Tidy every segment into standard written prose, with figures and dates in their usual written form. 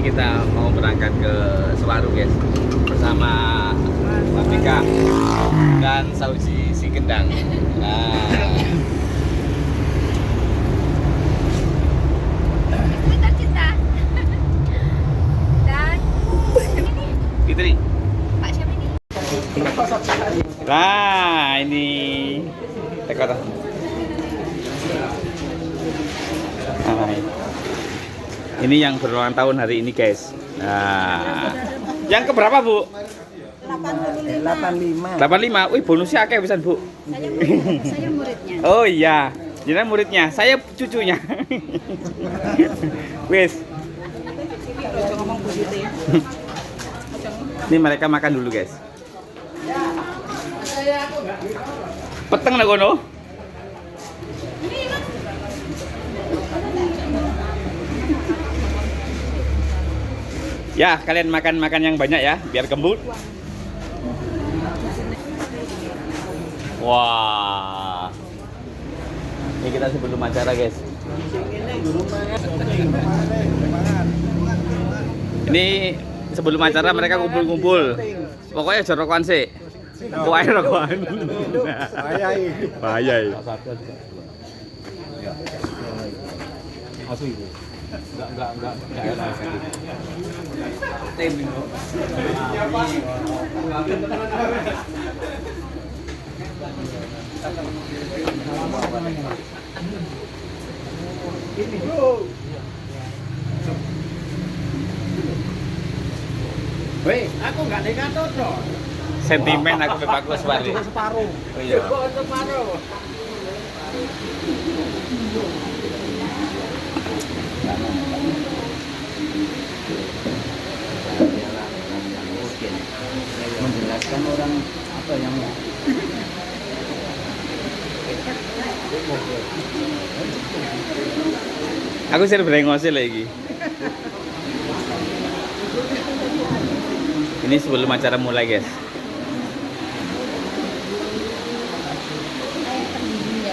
ini kita mau berangkat ke Sewaru guys, bersama Mika dan Sauji si Gendang. Nah, Cinta dan Fitri. Pak siapa ini? Nah, ini tekor. Nah, ini yang berulang tahun hari ini guys. Nah, yang keberapa Bu? 85. 85. Wih, bonusnya akeh pisan Bu. Saya muridnya. Oh iya, jenengan muridnya, saya cucunya. Wes. Ini mereka makan dulu guys. Peteng lah kono. Ya, kalian makan yang banyak ya, biar gembul. Wah. Ini kita sebelum acara, guys. Ini sebelum acara mereka kumpul-kumpul. Pokoknya jorokan sih. Pokoknya rokokan. Bahaya. Asli Bu. Enggak enak. Tim ini. Weh, aku enggak negatif dong. Sentimen aku bagus balik. Separuh. Oh iya. Separuh. Menjelaskan orang apa yang Aku sih berengos lagi. Ini sebelum acara mulai, guys.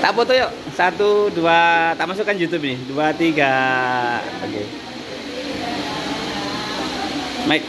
Tak foto yuk. 1, 2, tak masukkan YouTube nih. 2, 3. Oke. Mike.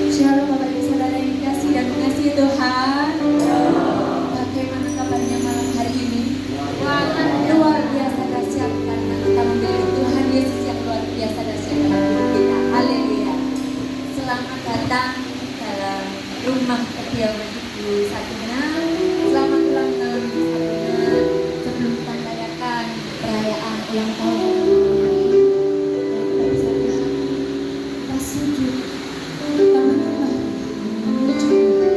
Shalom Bapak Ibu Saudara yang dikasihi dan mengasihi Tuhan. Bagaimana kabarnya malam hari ini? Luar biasa dahsyat karena kita memiliki Tuhan Yesus yang luar biasa dahsyat dalam hidup kita. Haleluya. Selamat datang dalam rumah kediaman Ibu Sakina. Selamat ulang tahun Ibu Sakina. Sebelum kita merayakan perayaan ulang tahun kita bisa Tuhan, kita sujud, kita menyembah, memuji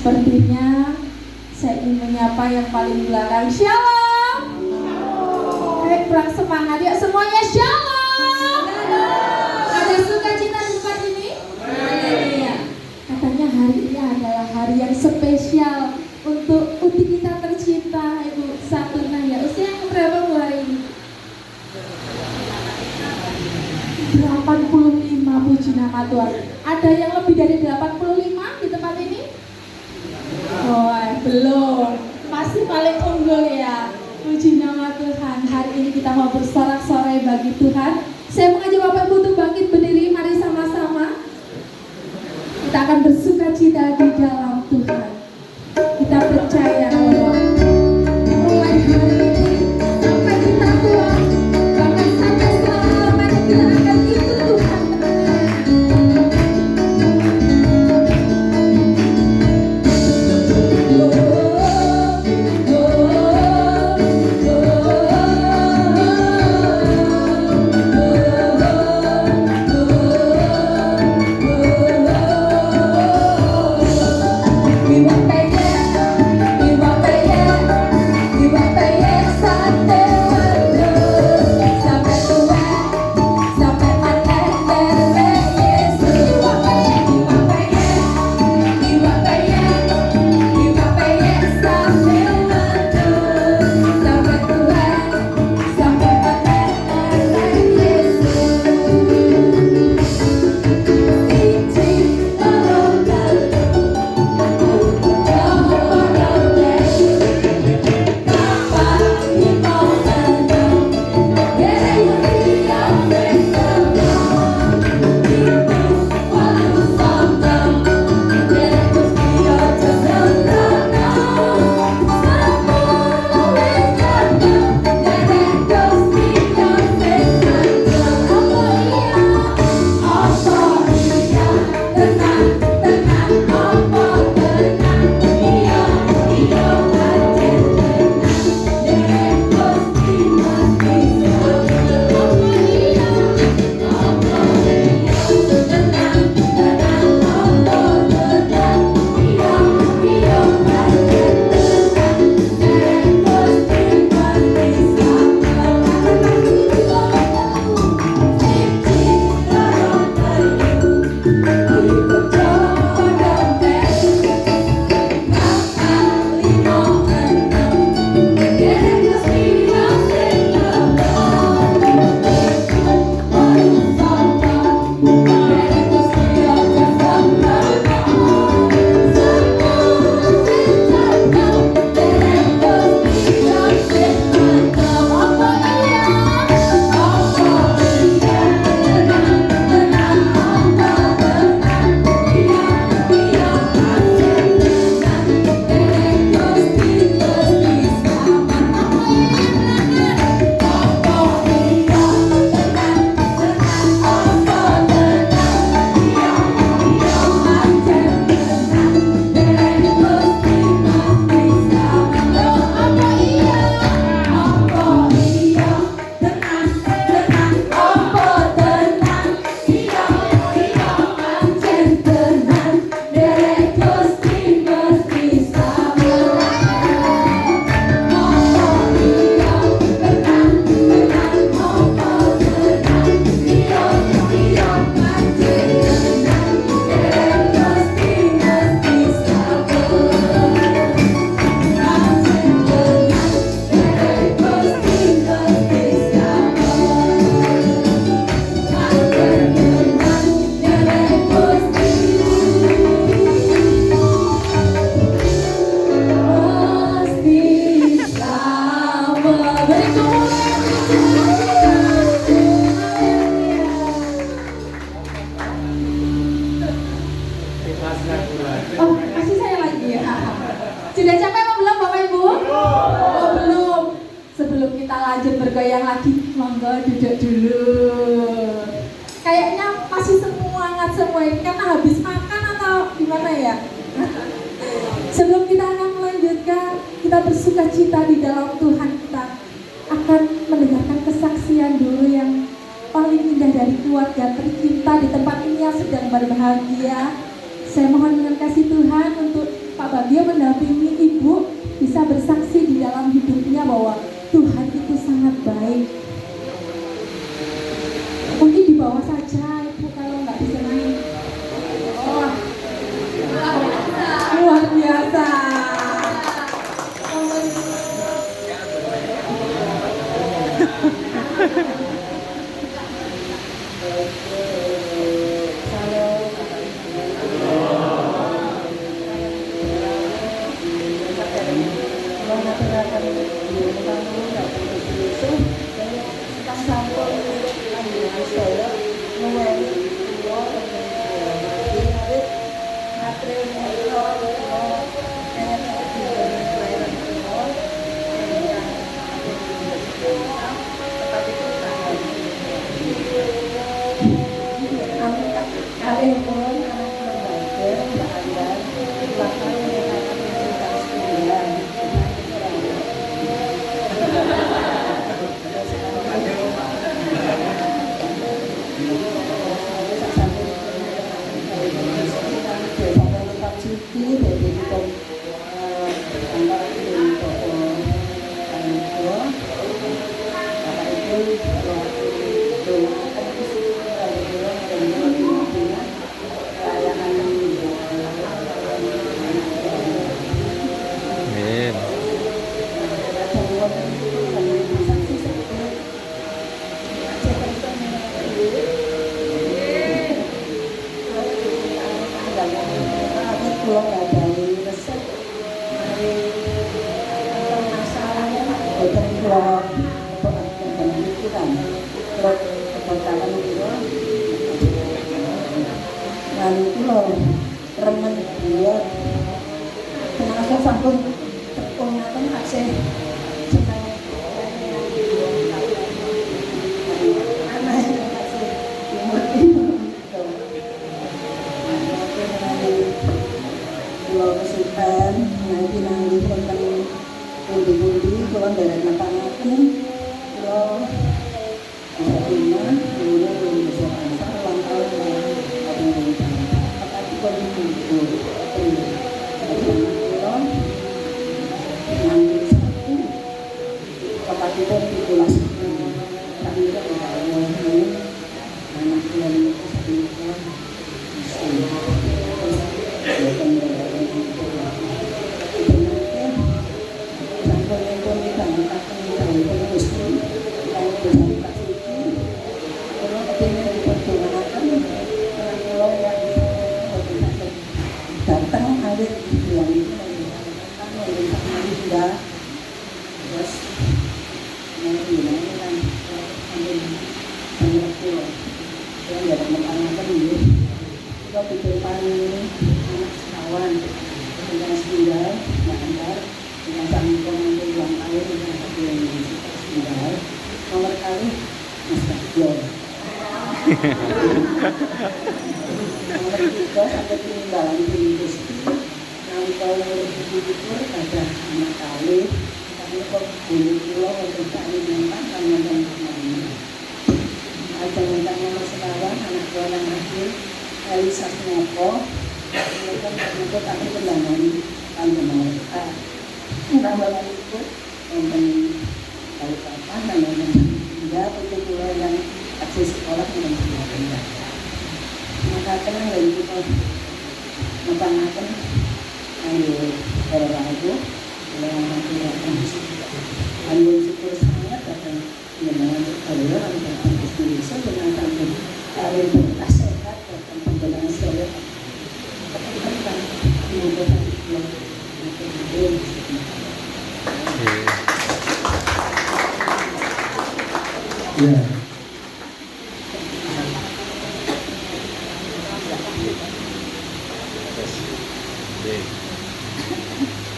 Sepertinya saya ingin menyapa yang paling belakang. Shalom. Kurang semangat ya semuanya. Shalom. Ada sukacita di tempat ini? Iya. Katanya hari ini adalah hari yang spesial untuk putri kita tercinta Ibu Saturna ya. Usia yang berapa Bu hari ini? 85, puji nama Tuhan. Ada yang lebih dari 85 di tempat ini? Oh, belum. Masih paling unggul ya. Puji nama Tuhan. Hari ini kita mau bersorak-sorai bagi Tuhan. Saya mengajak Bapak Ibu untuk bangkit berdiri. Mari sama-sama kita akan bersuka cita di dalam Tuhan. Kita percaya bahwa mulai hari ini sampai kita tua, bahkan sampai selama-lamanya kita akan ikut Tuhan. Sudah capek apa belum Bapak Ibu? Oh belum. Sebelum kita lanjut bergoyang lagi, monggo duduk dulu. Kayaknya masih semangat semua ini karena habis makan atau gimana ya? Sebelum kita akan melanjutkan, kita bersuka cita di dalam Tuhan, kita akan mendengarkan kesaksian dulu yang paling indah dari keluarga tercinta di tempat ini yang sedang berbahagia. Saya mohon dengan kasih Tuhan untuk Pak Bagio mendampingi Ibu bisa bersaksi di dalam hidupnya bahwa Tuhan itu sangat baik. Mungkin di bawah saja Ibu kalau nggak bisa naik. Oh, luar biasa.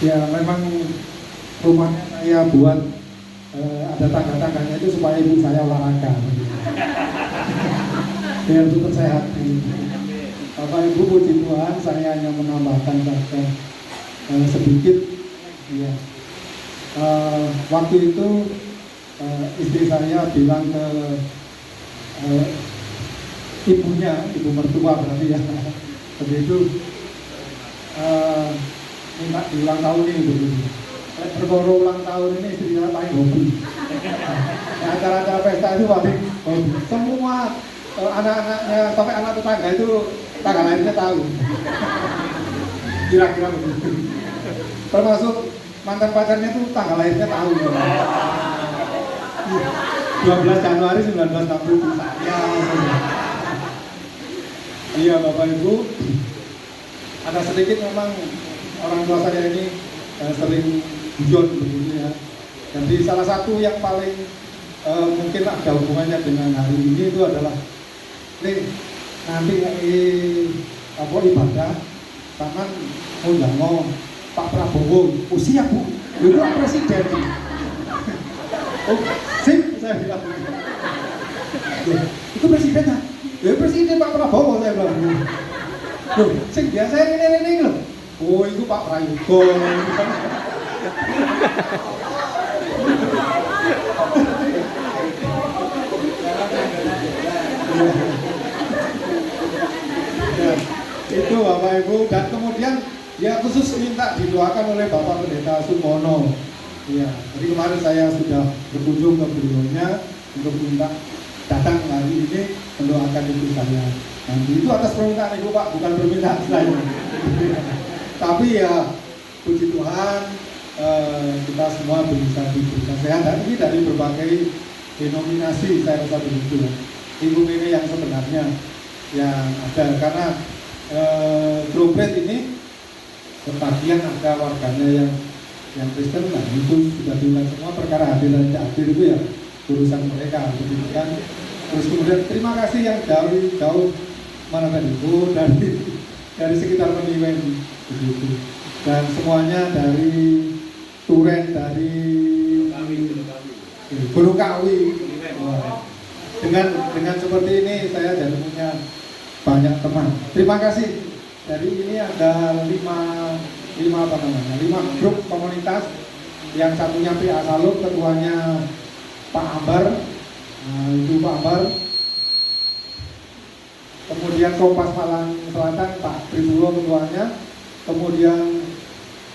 Ya memang rumahnya saya buat ada tangga-tangganya itu supaya ibu saya olahraga. Biar tetap sehat. Bapak Ibu puji Tuhan, saya hanya menambahkan saja sedikit. Ya. Waktu itu istri saya bilang ke ibunya, ibu mertua berarti ya, begitu minta di ulang tahun ini begitu. Perkara ulang tahun ini istri saya paling hobi. Acara-acara pesta itu paling hobi. Semua anak-anaknya sampai anak tetangga itu tanggal lahirnya tahu. Kira-kira begitu. Termasuk mantan pacarnya itu tanggal lahirnya tahu. 12 Januari 1967 saya. Iya Bapak Ibu, ada sedikit memang orang tua saya ini sering guyon begitu ya. Jadi salah satu yang paling mungkin ada hubungannya dengan hari ini itu adalah nanti apa ibadah taman mau Pak Prabowo usia Bu, itu presiden. Oh, sip, saya bilang. Itu presidennya. Ya presiden Pak Prabowo saya bilang. Loh, sing biasa ini loh. Oh, itu Pak Prayogo. Ya, itu Bapak Ibu, dan kemudian ya khusus minta didoakan oleh Bapak Pendeta Sumono. Ya, jadi kemarin saya sudah berkunjung ke beliaunya untuk minta datang hari ini mendoakan ibu saya. Nanti itu atas permintaan ibu Pak, bukan permintaan saya. Tapi ya puji Tuhan kita semua bisa diberikan sehat. Dan ini dari berbagai denominasi saya rasa begitu. Ibu ini yang sebenarnya yang ada karena Growbread ini sebagian ada warganya yang Kristen, nah itu sudah diulang semua perkara hadir dan tidak hadir itu ya urusan mereka begitu kan. Terus kemudian terima kasih yang dari jauh mana tadi Bu dari sekitar Meniwen begitu, dan semuanya dari Turen, dari Gunung Kawi. Dengan seperti ini saya jadi punya banyak teman. Terima kasih. Jadi ini ada 5 grup komunitas. Yang satunya PA Salub, ketuanya Pak Ambar. Nah, itu Pak Ambar. Kemudian Kompas Malang Selatan Pak Tribulo ketuanya. Kemudian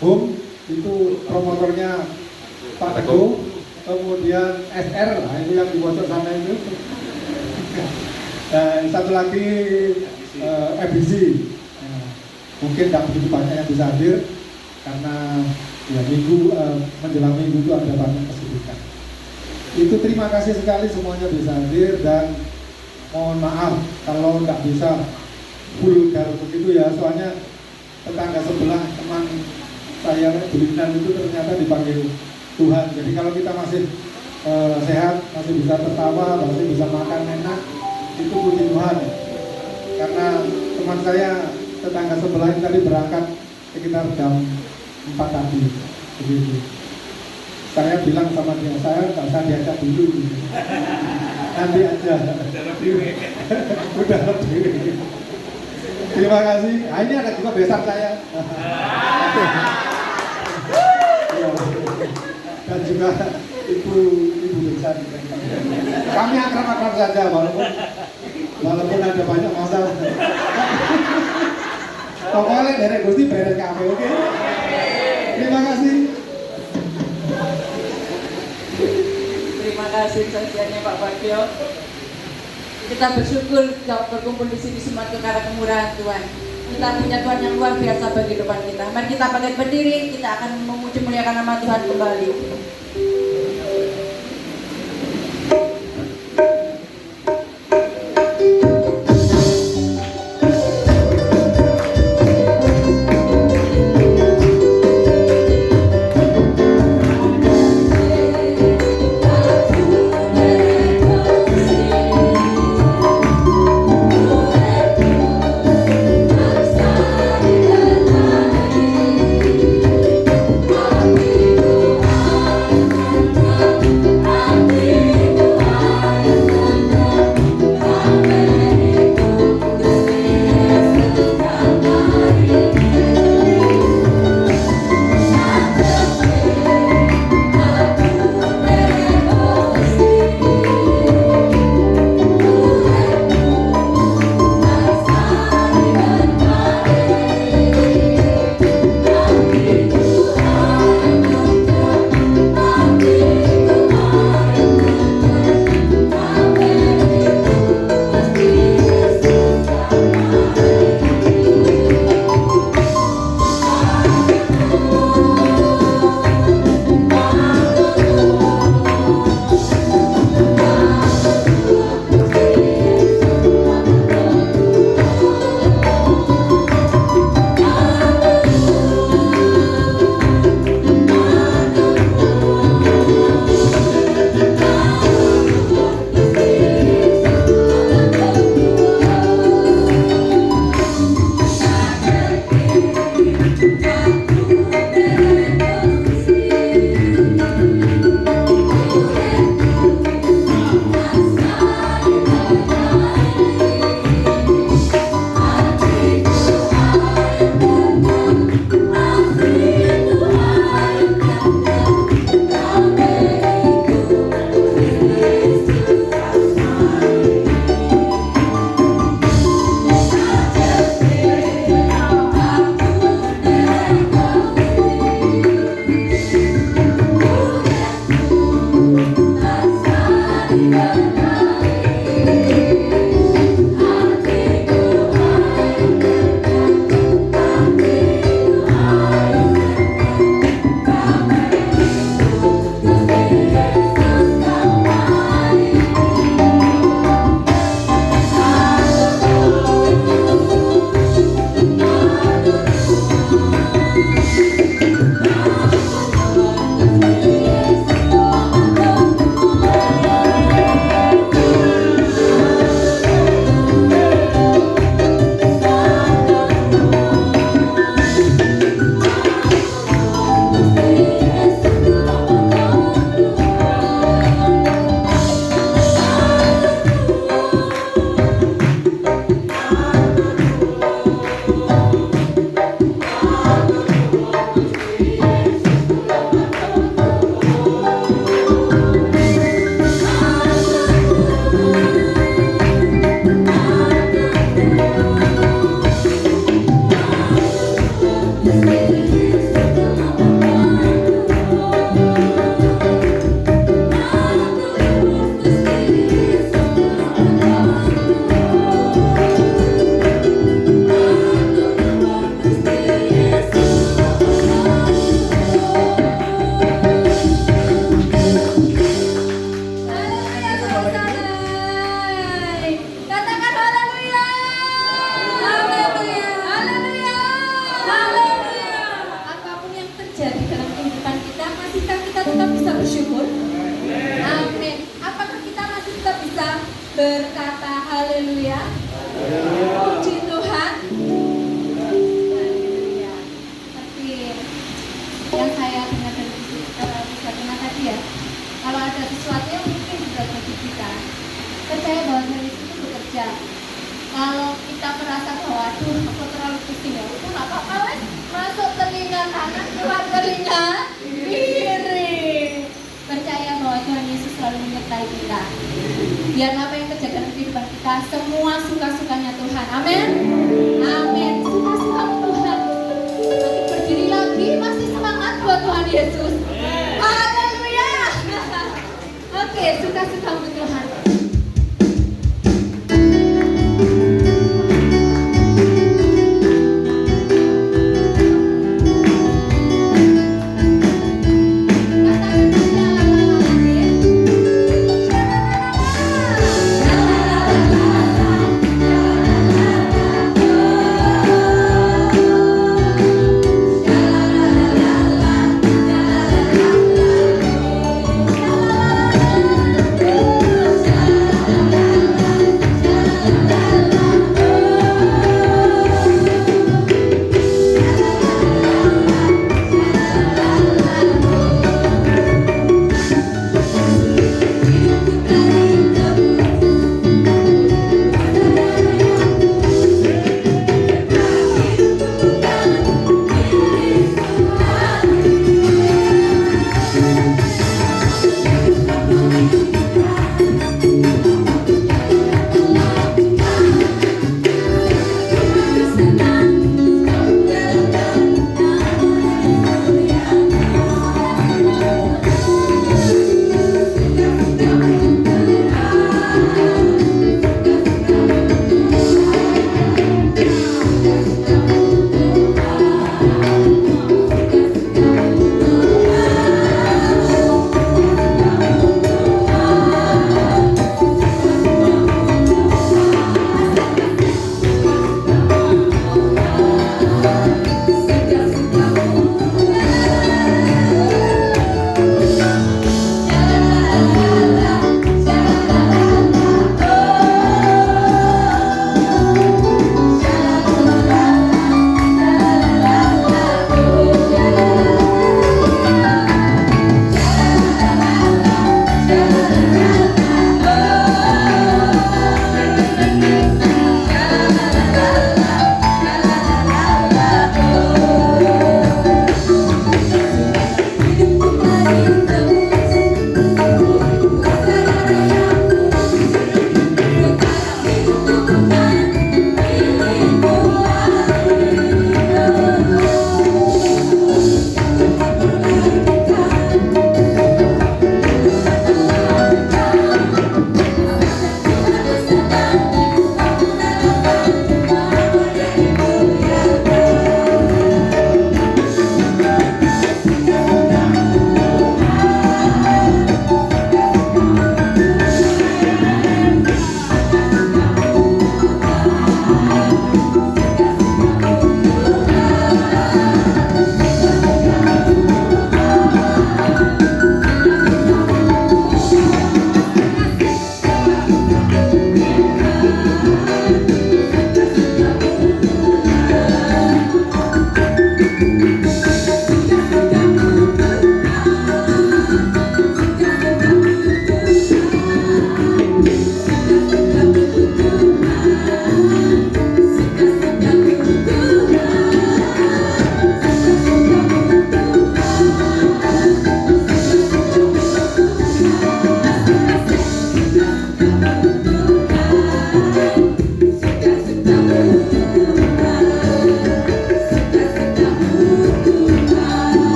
HUM itu promotornya Pak Teguh. Kemudian SR, nah itu yang di bocor sana itu. Dan satu lagi FBC. Mungkin tidak begitu banyak yang bisa hadir karena ya menjelang minggu itu ada banyak kesibukan. Itu terima kasih sekali semuanya bisa hadir, dan mohon maaf kalau nggak bisa vulgar begitu ya, soalnya tetangga sebelah teman saya Bulinan itu ternyata dipanggil Tuhan. Jadi kalau kita masih sehat, masih bisa tertawa, masih bisa makan enak, itu puji Tuhan. Karena teman saya tetangga sebelah ini tadi berangkat sekitar jam 4 tadi begitu. Saya bilang sama dia, saya nggak usah diajak dulu gitu. Nanti aja udah lebih. Terima kasih. Nah, ini ada juga besan saya. Dan juga ibu besan. Kami akrab-akrab saja walaupun ada banyak masalah. Pokoknya dari Gusti beres kafe, oke? Terima kasih. Terima kasih sajiannya Pak Bagio. Kita bersyukur berkumpul di sini semua itu karena kemurahan Tuhan. Kita punya Tuhan yang luar biasa bagi depan kita. Mari kita bangkit berdiri, kita akan memuji muliakan nama Tuhan kembali. terjadi dalam kehidupan kita, masihkah kita tetap bisa bersyukur? Amin. Apakah kita masih tetap bisa berkata haleluya? Puji Tuhan. Haleluya. Seperti yang saya dengar dari Bisma tadi ya, kalau ada sesuatu yang mungkin sudah bagi kita, percaya bahwa dari situ bekerja. Kalau kita merasa bahwa aduh aku terlalu pusing ya, itu nggak apa-apa wes, masuk telinga kanan, keluar telinga kiri. Percaya bahwa Tuhan Yesus selalu menyertai kita. Biar apa yang terjadi dalam kehidupan kita, semua suka-sukanya Tuhan. Amin. Amin. Suka-suka Tuhan. Nanti berdiri lagi, masih semangat buat Tuhan Yesus. Haleluya. Oke, suka-suka untuk Tuhan.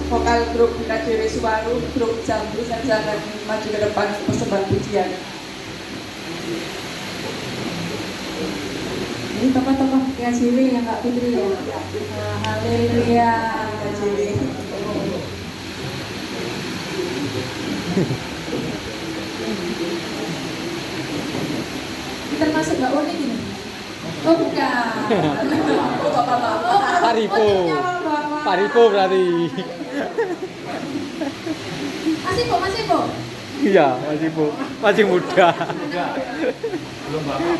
vokal grup Radio Suwaru, grup Jambu, dan jangan maju ke depan persembahan pujian. Ini tokoh-tokoh yang sini yang Kak Putri ya. Haleluya. Ciwi. Termasuk Mbak Oni gini. Oh bukan. Oh, bapak-bapak. Paripo. Paripo berarti. Masih Bu. Iya, masih Bu. Masih muda. Belum bapak.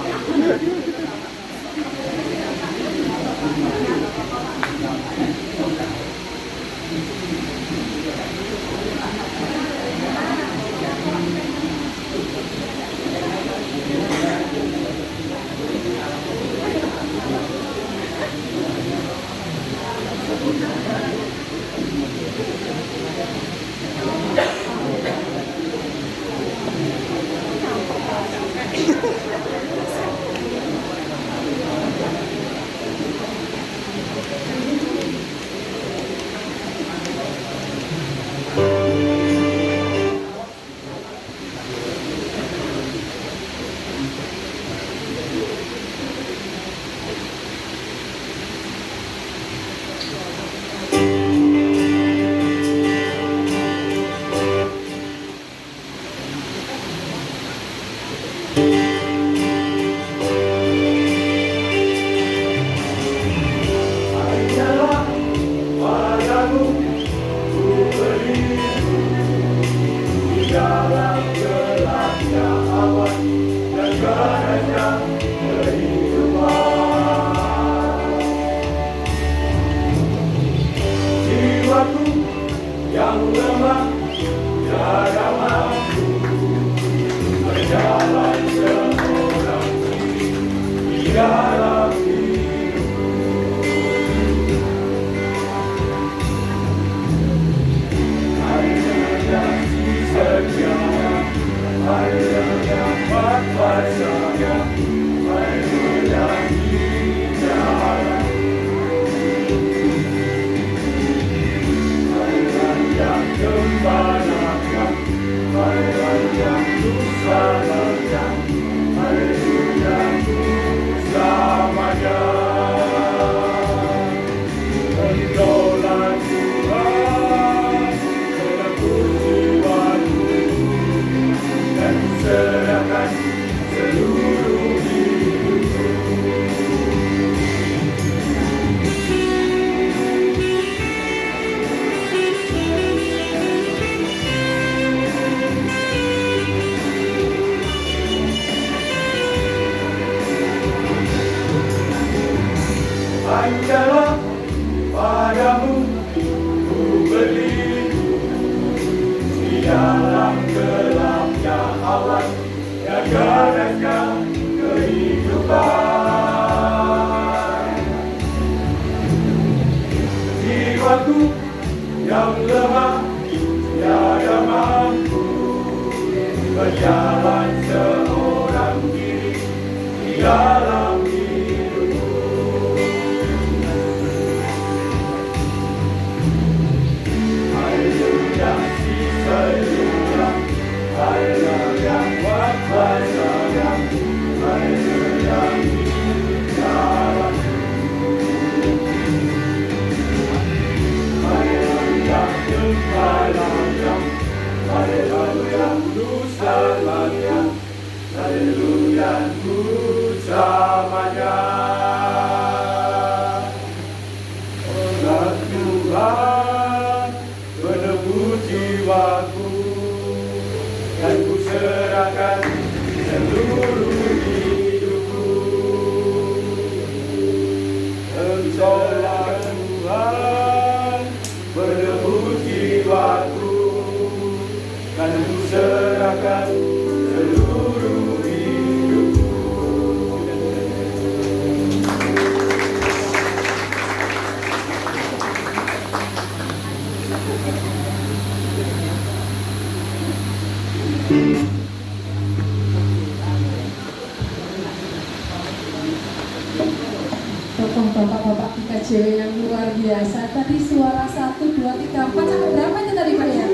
Bapak-bapak PKJW yang luar biasa. Tadi suara 1, 2, 3, 4 sampai berapa itu tadi Pak ya?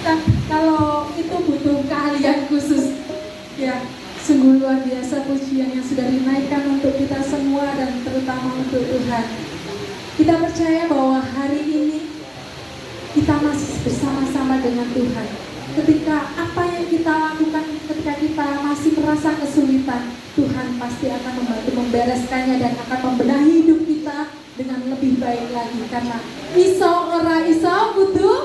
Nah, kalau itu butuh keahlian khusus ya, sungguh luar biasa pujian yang sudah dinaikkan untuk kita semua dan terutama untuk Tuhan. Tuhan. Kita percaya bahwa hari ini kita masih bersama-sama dengan Tuhan. Ketika apa yang kita lakukan, ketika kita masih merasa kesulitan, Tuhan pasti akan membantu membereskannya dan akan membenahi hidup kita dengan lebih baik lagi. Karena iso ora iso butuh.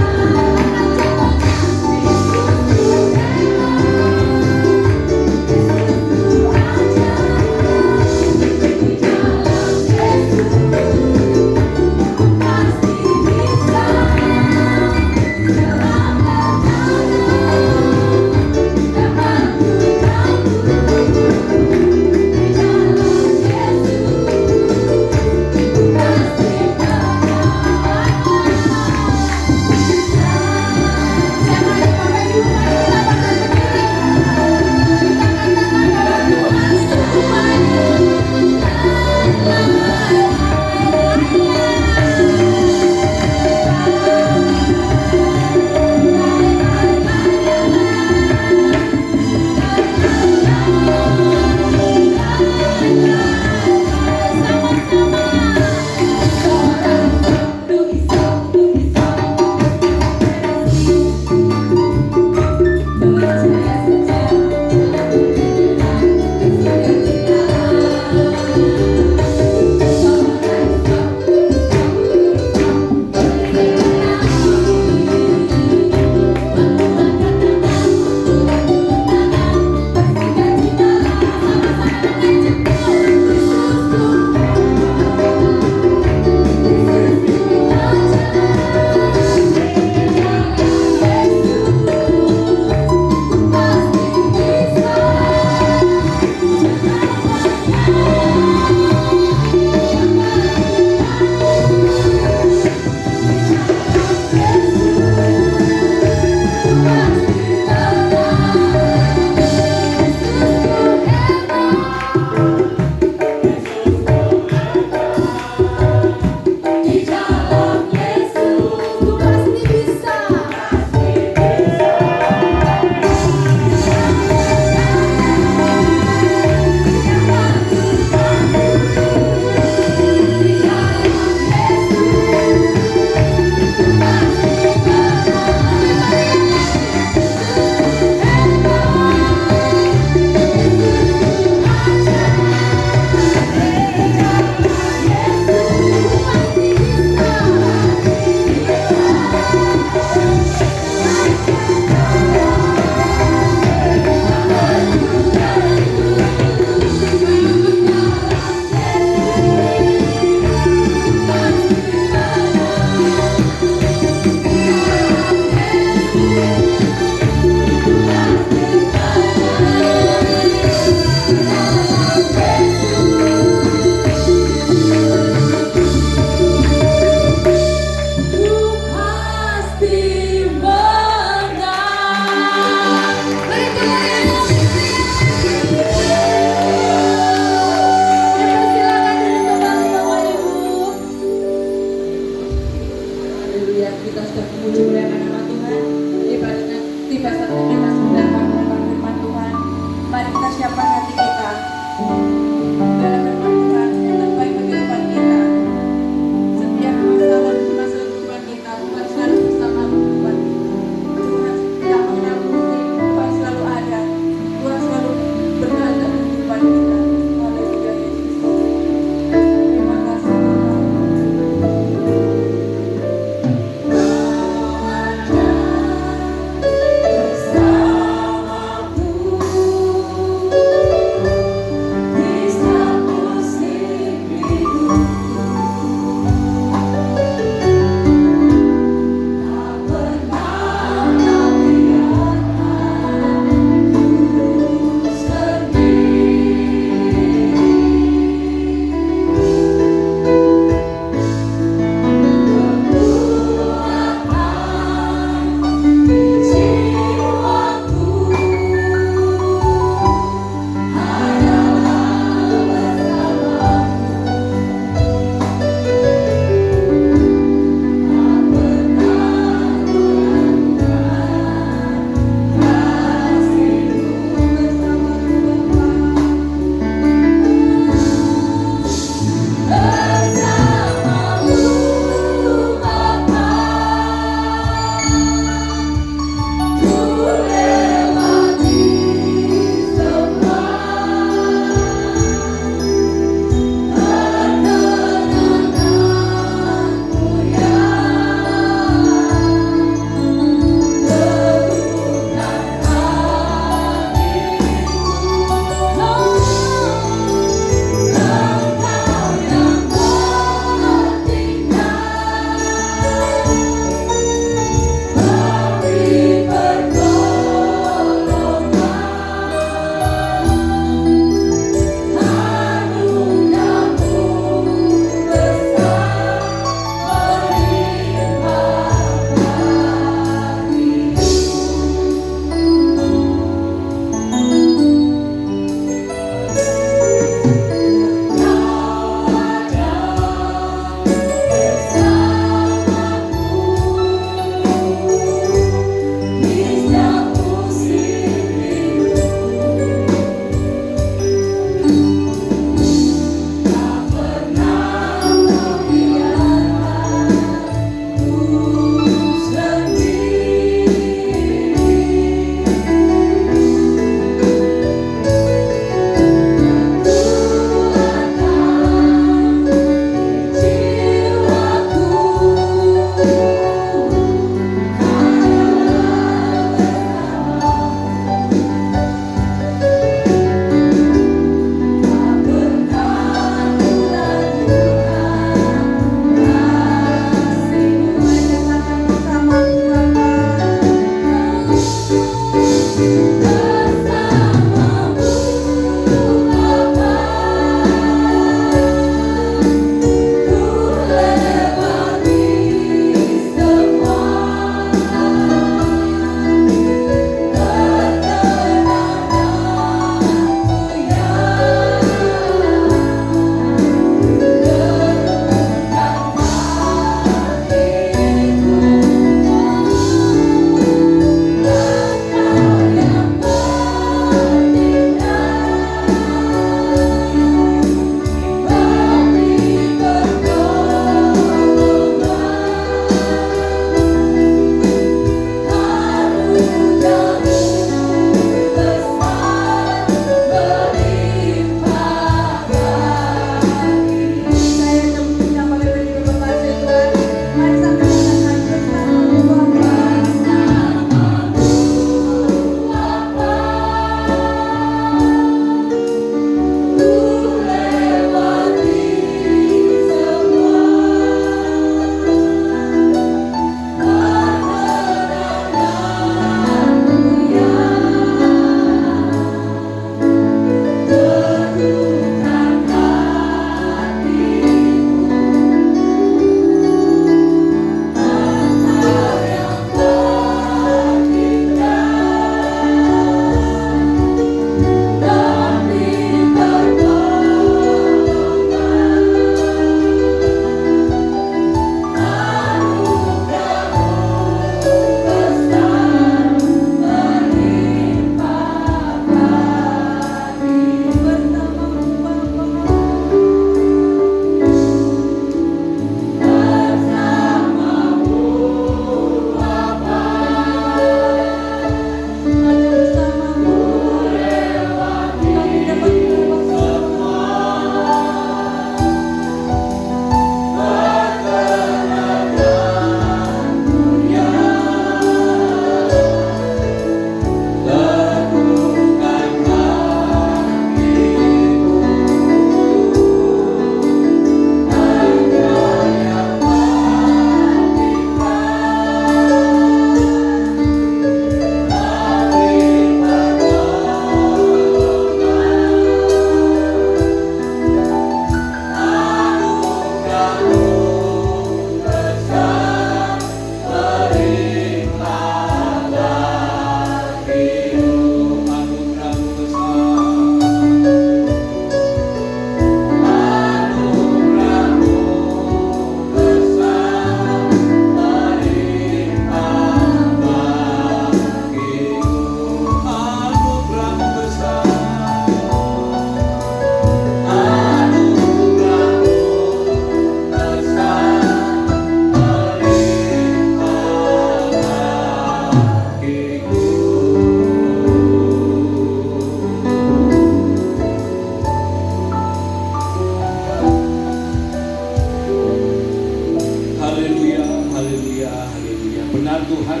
benar Tuhan,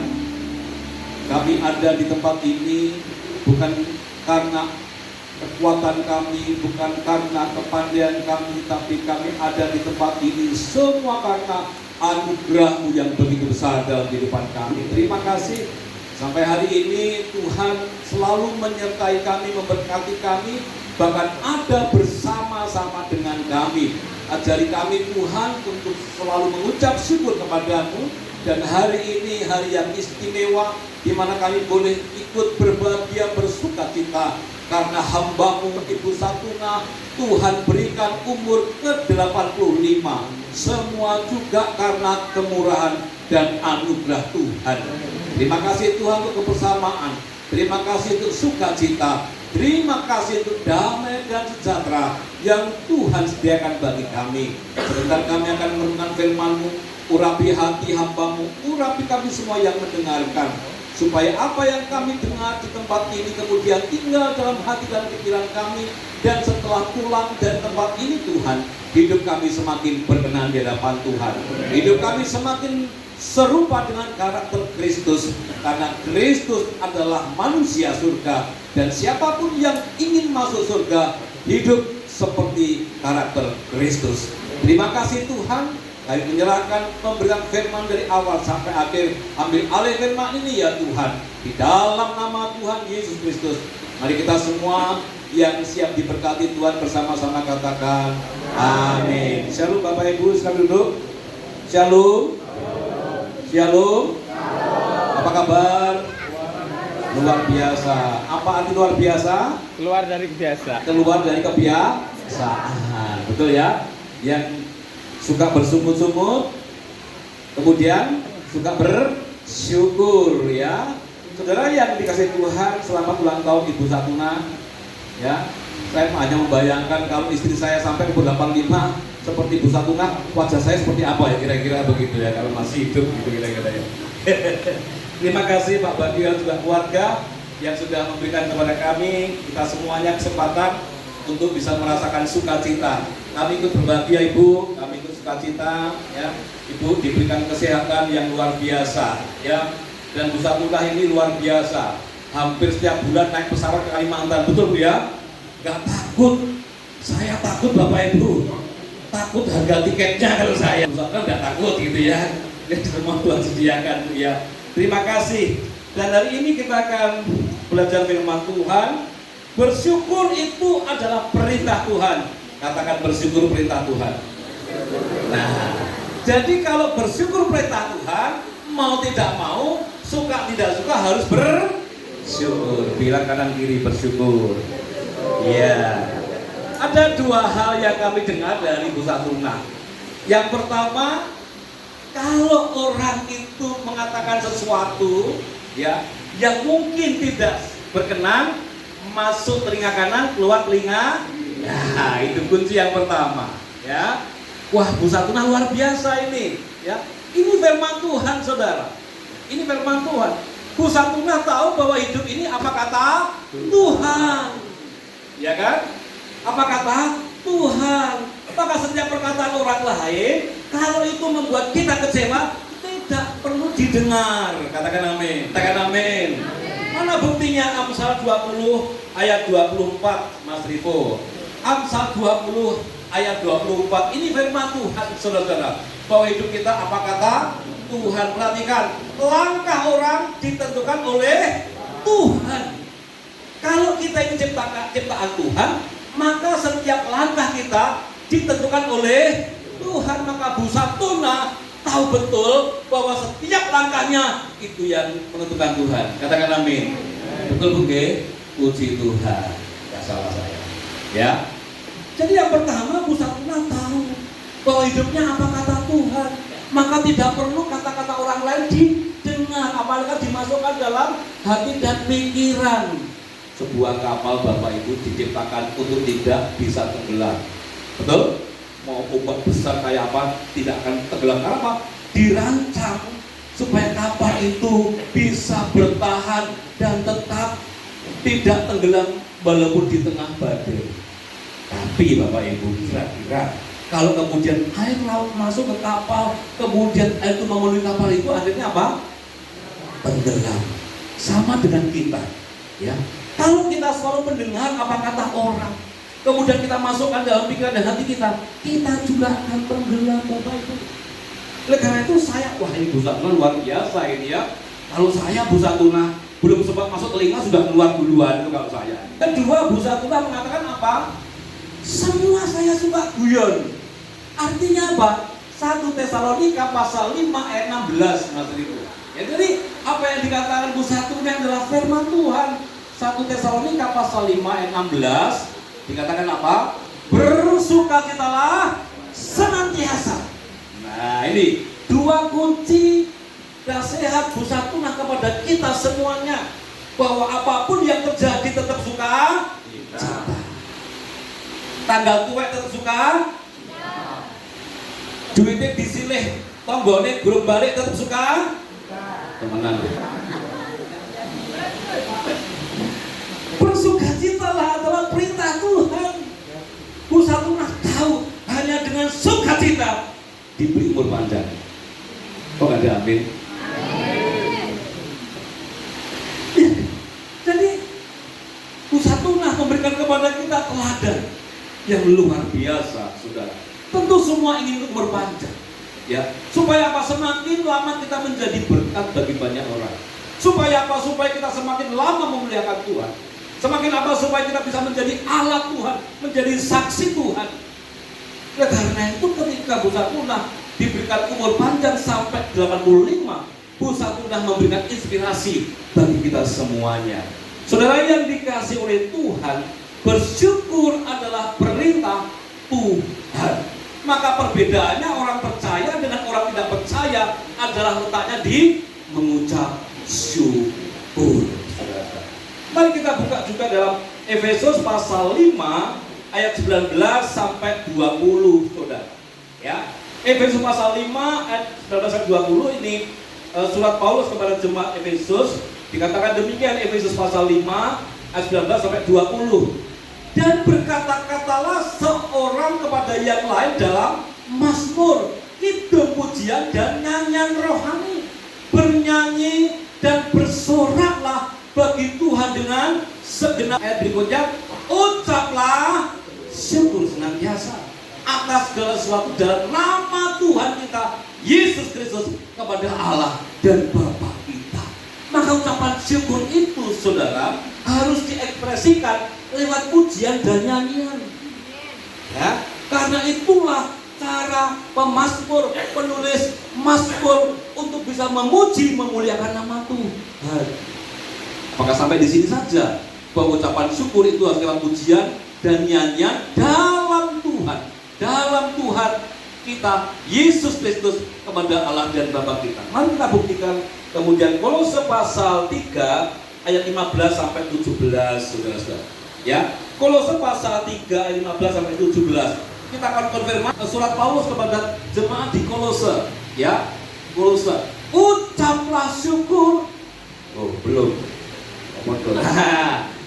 kami ada di tempat ini bukan karena kekuatan kami, bukan karena kepandaian kami, tapi kami ada di tempat ini semua karena anugerah-Mu yang begitu besar dalam kehidupan kami. Terima kasih. Sampai hari ini Tuhan selalu menyertai kami, memberkati kami, bahkan ada bersama-sama dengan kami. Ajari kami Tuhan untuk selalu mengucap syukur kepadamu. Dan hari ini hari yang istimewa, di mana kami boleh ikut berbahagia, bersuka cita karena hamba-Mu Ibu Satuna Tuhan berikan umur ke-85. Semua juga karena kemurahan dan anugerah Tuhan. Terima kasih Tuhan untuk kebersamaan. Terima kasih untuk sukacita. Terima kasih untuk damai dan sejahtera yang Tuhan sediakan bagi kami. Sebentar kami akan merenungkan firman-Mu. Urapi hati hamba-Mu, urapi kami semua yang mendengarkan, supaya apa yang kami dengar di tempat ini kemudian tinggal dalam hati dan pikiran kami, dan setelah pulang dari tempat ini Tuhan, hidup kami semakin berkenan di hadapan Tuhan. Hidup kami semakin serupa dengan karakter Kristus, karena Kristus adalah manusia surga, dan siapapun yang ingin masuk surga hidup seperti karakter Kristus. Terima kasih Tuhan. Kami menyerahkan memberikan firman dari awal sampai akhir. Ambil alih firman ini ya Tuhan, di dalam nama Tuhan Yesus Kristus. Mari kita semua yang siap diberkati Tuhan bersama-sama katakan amin. Shalom Bapak Ibu, silakan duduk. Shalom. Shalom. Apa kabar? Luar biasa. Apa arti luar biasa? Keluar dari biasa. Keluar dari kebiasaan. Betul ya? Yang suka bersungut-sungut, kemudian suka bersyukur ya. Saudara yang dikasih Tuhan, selamat ulang tahun Ibu Satuna ya. Saya hanya membayangkan kalau istri saya sampai umur 85 seperti Ibu Satuna, wajah saya seperti apa ya, kira-kira begitu ya, kalau masih hidup gitu kira-kira ya. Terima kasih Pak Bagio juga keluarga yang sudah memberikan kepada kami, kita semuanya kesempatan untuk bisa merasakan sukacita. Kami ikut berbahagia Ibu, kami ikut sukacita ya. Ibu diberikan kesehatan yang luar biasa ya. Dan Bu Satuna ini luar biasa. Hampir setiap bulan naik pesawat ke Kalimantan, betul Bu ya? Gak takut. Saya takut Bapak Ibu. Takut harga tiketnya kalau saya. Bu Satuna gak takut gitu ya. Semua Tuhan sediakan Bu ya. Terima kasih. Dan hari ini kita akan belajar firman Tuhan. Bersyukur itu adalah perintah Tuhan. Katakan bersyukur perintah Tuhan. Nah, jadi kalau bersyukur perintah Tuhan, mau tidak mau, suka tidak suka harus bersyukur. Bilang kanan kiri bersyukur. Iya. Ada dua hal yang kami dengar dari Bu Satuna. Yang pertama, kalau orang itu mengatakan sesuatu ya yang mungkin tidak berkenan, masuk telinga kanan, keluar telinga. Nah, itu kunci yang pertama, ya. Wah, Bu Satuna luar biasa ini, ya. Ini firman Tuhan, Saudara. Ini firman Tuhan. Bu Satuna tahu bahwa hidup ini apa kata Tuhan. Ya kan? Apa kata Tuhan. Maka setiap perkataan orang lain, kalau itu membuat kita kecewa, tidak perlu didengar. Katakan amin. Katakan amin. Mana buktinya? Amsal 20 ayat 24, Mas Rivo. Amsal 20 ayat 24. Ini firman Tuhan, saudara-saudara. Bahwa hidup kita apa kata Tuhan. Perhatikan, langkah orang ditentukan oleh Tuhan. Kalau kita ini ciptaan Tuhan, maka setiap langkah kita ditentukan oleh Tuhan. Maka Bu Satuna tahu betul bahwa setiap langkahnya itu yang menentukan Tuhan. Katakan amin. Betul Bu G? Puji Tuhan. Gak salah saya. Ya. Jadi yang pertama Bu Satuna tahu bahwa hidupnya apa kata Tuhan. Maka tidak perlu kata-kata orang lain didengar, apalagi dimasukkan dalam hati dan pikiran. Sebuah kapal Bapak Ibu diciptakan untuk tidak bisa tenggelam. Betul? Mau ombak besar kayak apa tidak akan tenggelam. Karena apa? Dirancang supaya kapal itu bisa bertahan dan tetap tidak tenggelam walaupun di tengah badai. Tapi Bapak Ibu, kira-kira kalau kemudian air laut masuk ke kapal, kemudian air itu memenuhi kapal itu, akhirnya apa? tenggelam. Sama dengan kita, ya. Kalau kita selalu mendengar apa kata orang, kemudian kita masukkan dalam pikiran dan hati kita juga akan tenggelam, Bapak Ibu. Oleh karena itu wah ini Bu Satuna luar biasa ini ya. Kalau saya Bu Satuna belum sempat masuk telinga sudah keluar duluan itu kalau saya. Kedua, Bu Satuna mengatakan apa? Semua saya suka guyon. Artinya apa? 1 Tesalonika pasal 5 ayat 16 maksud itu. Ya, jadi apa yang dikatakan Bu Satuna adalah firman Tuhan. 1 Tesalonika pasal 5 ayat 16 dikatakan apa? Bersukacitalah senantiasa. Nah ini 2 kunci nasihat Bu Satuna kepada kita semuanya, bahwa apapun yang terjadi tetap suka cita. Tanggal tuwek tetap suka duitnya disilih tonggone gurung balik tetap suka temenan. Bersukacitalah adalah perintah Tuhan. Bu Satuna tahu hanya dengan sukacita diberi umur panjang. Kok gak ada amin? Ya, jadi Bu Satuna memberikan kepada kita teladan yang luar biasa, saudara. Tentu semua ingin umur panjang, ya. Supaya apa? Semakin lama kita menjadi berkat bagi banyak orang. Supaya apa? Supaya kita semakin lama memuliakan Tuhan. Semakin apa? Supaya kita bisa menjadi alat Tuhan, menjadi saksi Tuhan. Oleh karena itu ketika Bu Satuna diberikan umur panjang sampai 85, Bu Satuna memberikan inspirasi bagi kita semuanya. Saudara yang dikasih oleh Tuhan, bersyukur adalah perintah Tuhan. Maka perbedaannya orang percaya dengan orang tidak percaya adalah letaknya di mengucap syukur. Mari kita buka juga dalam Efesus pasal 5 ayat 19 sampai 20, saudara. Ya, Efesus pasal 5 ayat 19 sampai 20 ini surat Paulus kepada jemaat Efesus. Dikatakan demikian, Efesus pasal 5 ayat 19 sampai 20. Dan berkata-katalah seorang kepada yang lain dalam mazmur, kidung, pujian dan nyanyian rohani. Bernyanyi dan bersoraklah bagi Tuhan dengan segenap. Ayat berikutnya, ucaplah syukur senantiasa atas segala sesuatu dalam nama Tuhan kita Yesus Kristus kepada Allah dan Bapa kita. Maka ucapan syukur itu, saudara, harus diekspresikan lewat pujian dan nyanyian. Ya, karena itulah cara pemazmur, penulis mazmur untuk bisa memuji, memuliakan nama Tuhan. Maka sampai di sini saja bahwa ucapan syukur itu harus lewat pujian dan nyanyian dalam Tuhan kita Yesus Kristus kepada Allah dan Bapa kita. Mari kita buktikan kemudian Kolose pasal 3 ayat 15 sampai 17, saudara-saudara. Ya, Kolose pasal 3 ayat 15 sampai 17. Kita akan konfirmasi surat Paulus kepada jemaat di Kolose. Ya, Kolose. Ucaplah syukur. Oh, belum.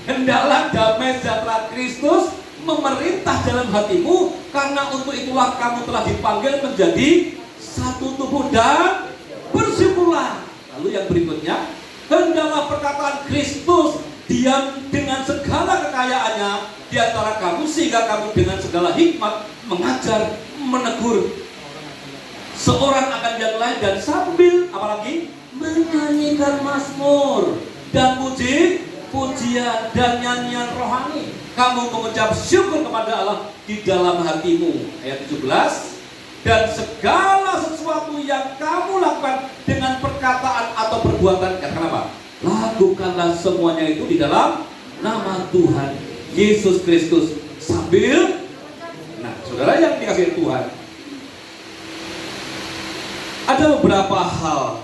Hendaklah damai sejahtera Kristus memerintah dalam hatimu, karena untuk itulah kamu telah dipanggil menjadi satu tubuh dan bersyukurlah. Lalu yang berikutnya, hendaklah perkataan Kristus diam dengan segala kekayaannya di antara kamu, sehingga kamu dengan segala hikmat mengajar, menegur seorang akan yang lain, dan sambil apalagi menyanyikan mazmur dan pujian dan nyanyian rohani, kamu mengucap syukur kepada Allah di dalam hatimu. Ayat 17, dan segala sesuatu yang kamu lakukan dengan perkataan atau perbuatan, katakan apa? Lakukanlah semuanya itu di dalam nama Tuhan Yesus Kristus sambil, nah, saudara yang dikasihi Tuhan, ada beberapa hal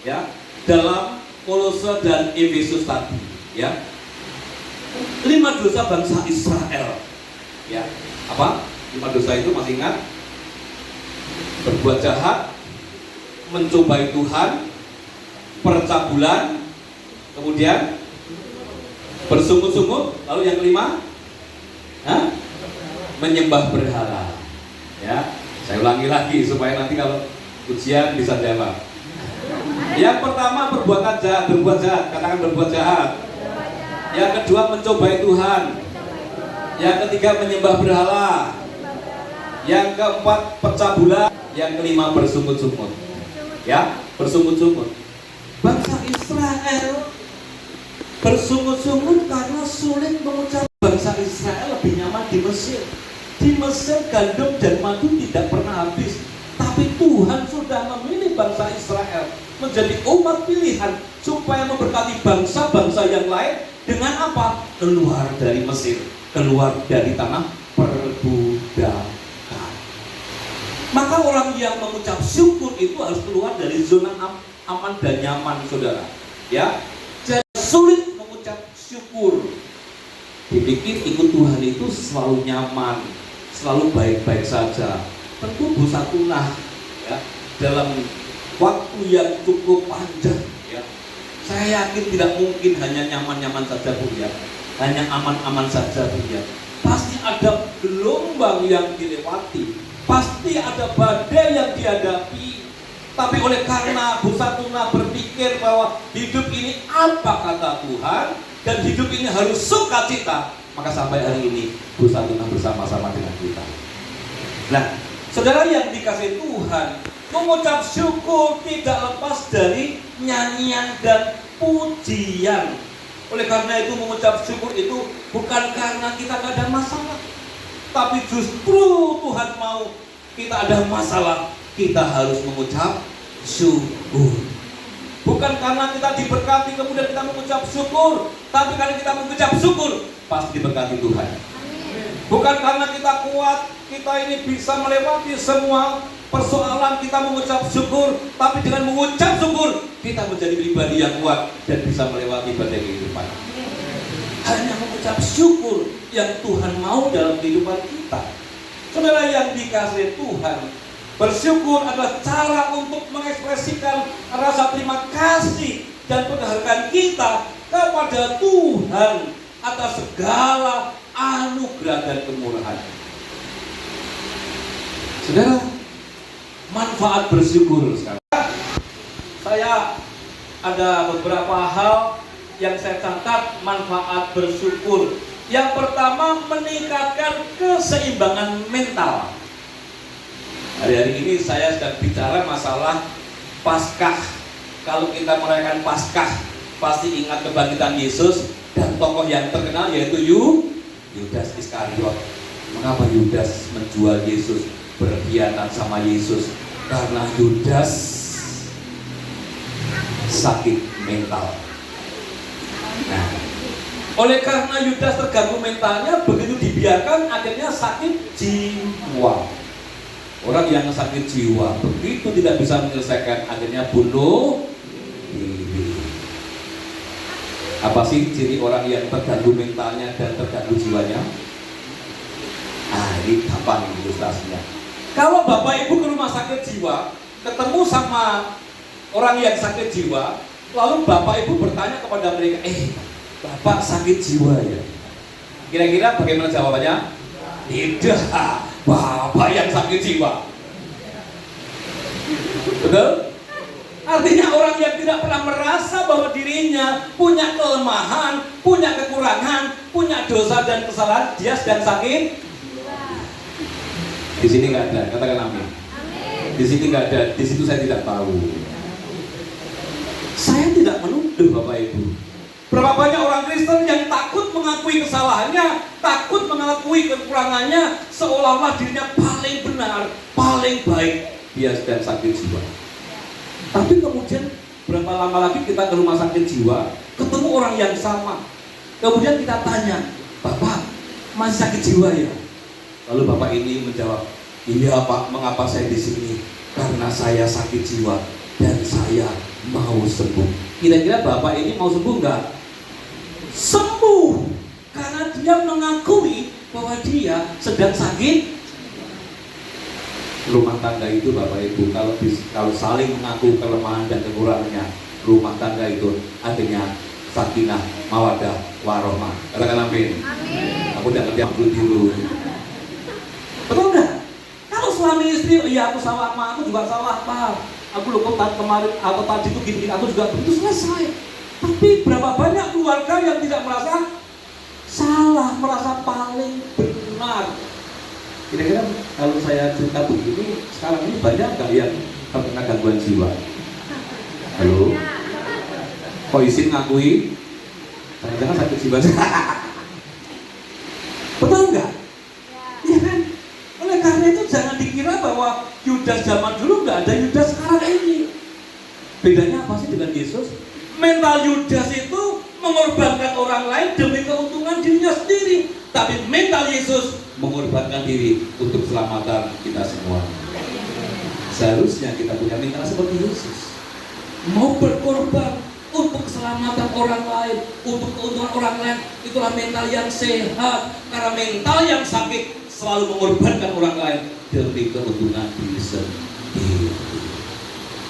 ya dalam Kolose dan Efesus tadi, ya. 5 dosa bangsa Israel, ya. Apa? 5 dosa itu masih ingat? Berbuat jahat, mencobai Tuhan, percabulan, kemudian bersungut-sungut, lalu yang kelima, menyembah berhala. Ya, saya ulangi lagi supaya nanti kalau ujian bisa jawab. Yang pertama perbuatan jahat, berbuat jahat, katakan berbuat jahat. Yang kedua mencobai Tuhan. Yang ketiga menyembah berhala. Yang keempat pecah belah. Yang kelima bersungut-sungut. Ya, bersungut-sungut. Bangsa Israel bersungut-sungut karena sulit mengucap. Bangsa Israel lebih nyaman di Mesir. Di Mesir gandum dan madu tidak pernah habis. Tapi Tuhan sudah memilih bangsa Israel menjadi umat pilihan supaya memberkati bangsa-bangsa yang lain dengan apa? Keluar dari Mesir, keluar dari tanah perbudakan. Maka orang yang mengucap syukur itu harus keluar dari zona aman dan nyaman, saudara. Ya, jadi sulit mengucap syukur. Dipikir ikut Tuhan itu selalu nyaman, selalu baik-baik saja. Tentu dosa tunah, ya, dalam waktu yang cukup panjang, ya. Saya yakin tidak mungkin hanya nyaman-nyaman saja, Bu, ya. Hanya aman-aman saja, Bu, ya. Pasti ada gelombang yang dilewati, pasti ada badai yang dihadapi. Tapi oleh karena Bu Satuna berpikir bahwa hidup ini apa kata Tuhan dan hidup ini harus sukacita, maka sampai hari ini Bu Satuna bersama-sama dengan kita. Nah, saudara yang dikasihi Tuhan, mengucap syukur tidak lepas dari nyanyian dan pujian. Oleh karena itu mengucap syukur itu bukan karena kita tidak ada masalah, tapi justru Tuhan mau kita ada masalah, kita harus mengucap syukur. Bukan karena kita diberkati kemudian kita mengucap syukur, tapi karena kita mengucap syukur pasti diberkati Tuhan. Bukan karena kita kuat, kita ini bisa melewati semua persoalan, kita mengucap syukur, tapi dengan mengucap syukur kita menjadi pribadi yang kuat dan bisa melewati badai kehidupan. Hanya mengucap syukur yang Tuhan mau dalam kehidupan kita. Saudara yang dikasihi Tuhan, bersyukur adalah cara untuk mengekspresikan rasa terima kasih dan penghargaan kita kepada Tuhan atas segala anugerah dan kemurahan. Saudara, manfaat bersyukur sekarang. Saya ada beberapa hal yang saya catat manfaat bersyukur. Yang pertama, meningkatkan keseimbangan mental. Hari-hari ini saya sedang bicara masalah Paskah. Kalau kita merayakan Paskah, pasti ingat kebangkitan Yesus dan tokoh yang terkenal yaitu Yudas Iskariot. Mengapa Yudas menjual Yesus, berkhianat sama Yesus? Karena Yudas sakit mental. Nah, oleh karena Yudas terganggu mentalnya, begitu dibiarkan akhirnya sakit jiwa. Orang yang sakit jiwa begitu tidak bisa menyelesaikan, akhirnya bunuh diri. Apa sih ciri orang yang terganggu mentalnya dan terganggu jiwanya? Ini gampang ilustrasinya. Kalau Bapak Ibu ke rumah sakit jiwa, ketemu sama orang yang sakit jiwa, lalu Bapak Ibu bertanya kepada mereka, Bapak sakit jiwa ya? Kira-kira bagaimana jawabannya? Tidak, Bapak yang sakit jiwa. Betul? Artinya orang yang tidak pernah merasa bahwa dirinya punya kelemahan, punya kekurangan, punya dosa dan kesalahan, dia sedang sakit. Di sini nggak ada, katakan amin. Di sini nggak ada, di situ saya tidak tahu. Saya tidak menuduh Bapak Ibu. Berapa banyak orang Kristen yang takut mengakui kesalahannya, takut mengakui kekurangannya, seolah-olah dirinya paling benar, paling baik. Dia sedang sakit jiwa. Tapi kemudian berapa lama lagi kita ke rumah sakit jiwa, ketemu orang yang sama. Kemudian kita tanya, Bapak masih sakit jiwa ya? Lalu Bapak ini menjawab, iya Pak, mengapa saya di sini? Karena saya sakit jiwa dan saya mau sembuh. Kira-kira Bapak ini mau sembuh enggak? Sembuh, karena dia mengakui bahwa dia sedang sakit. Rumah tangga itu Bapak Ibu, kalau saling mengaku kelemahan dan kekurangannya, rumah tangga itu akhirnya sakinah, mawaddah, warohmah. Katakan amin. Aku udah kerja dulu. Betul nggak? Kalau suami istri, iya aku salah, aku juga salah Pak. aku loh kok kemarin atau tadi itu gini, aku juga begitu, selesai. Tapi berapa banyak keluarga yang tidak merasa salah, merasa paling benar. Kira-kira kalau saya cerita begini, sekarang ini banyak nggak yang terkena gangguan jiwa? Halo? Kok izin ngakui? Jangan-jangan sakit jiwa. Betul nggak? Iya kan? Oleh karena itu jangan dikira bahwa Yudas zaman dulu nggak ada Yudas sekarang ini. Bedanya apa sih dengan Yesus? Mental Yudas itu mengorbankan orang lain demi keuntungan dirinya sendiri. Tapi mental Yesus mengorbankan diri untuk keselamatan kita semua. Seharusnya kita punya mental seperti Yesus. Mau berkorban untuk keselamatan orang lain, untuk keuntungan orang lain. Itulah mental yang sehat. Karena mental yang sakit selalu mengorbankan orang lain demi keuntungan diri sendiri.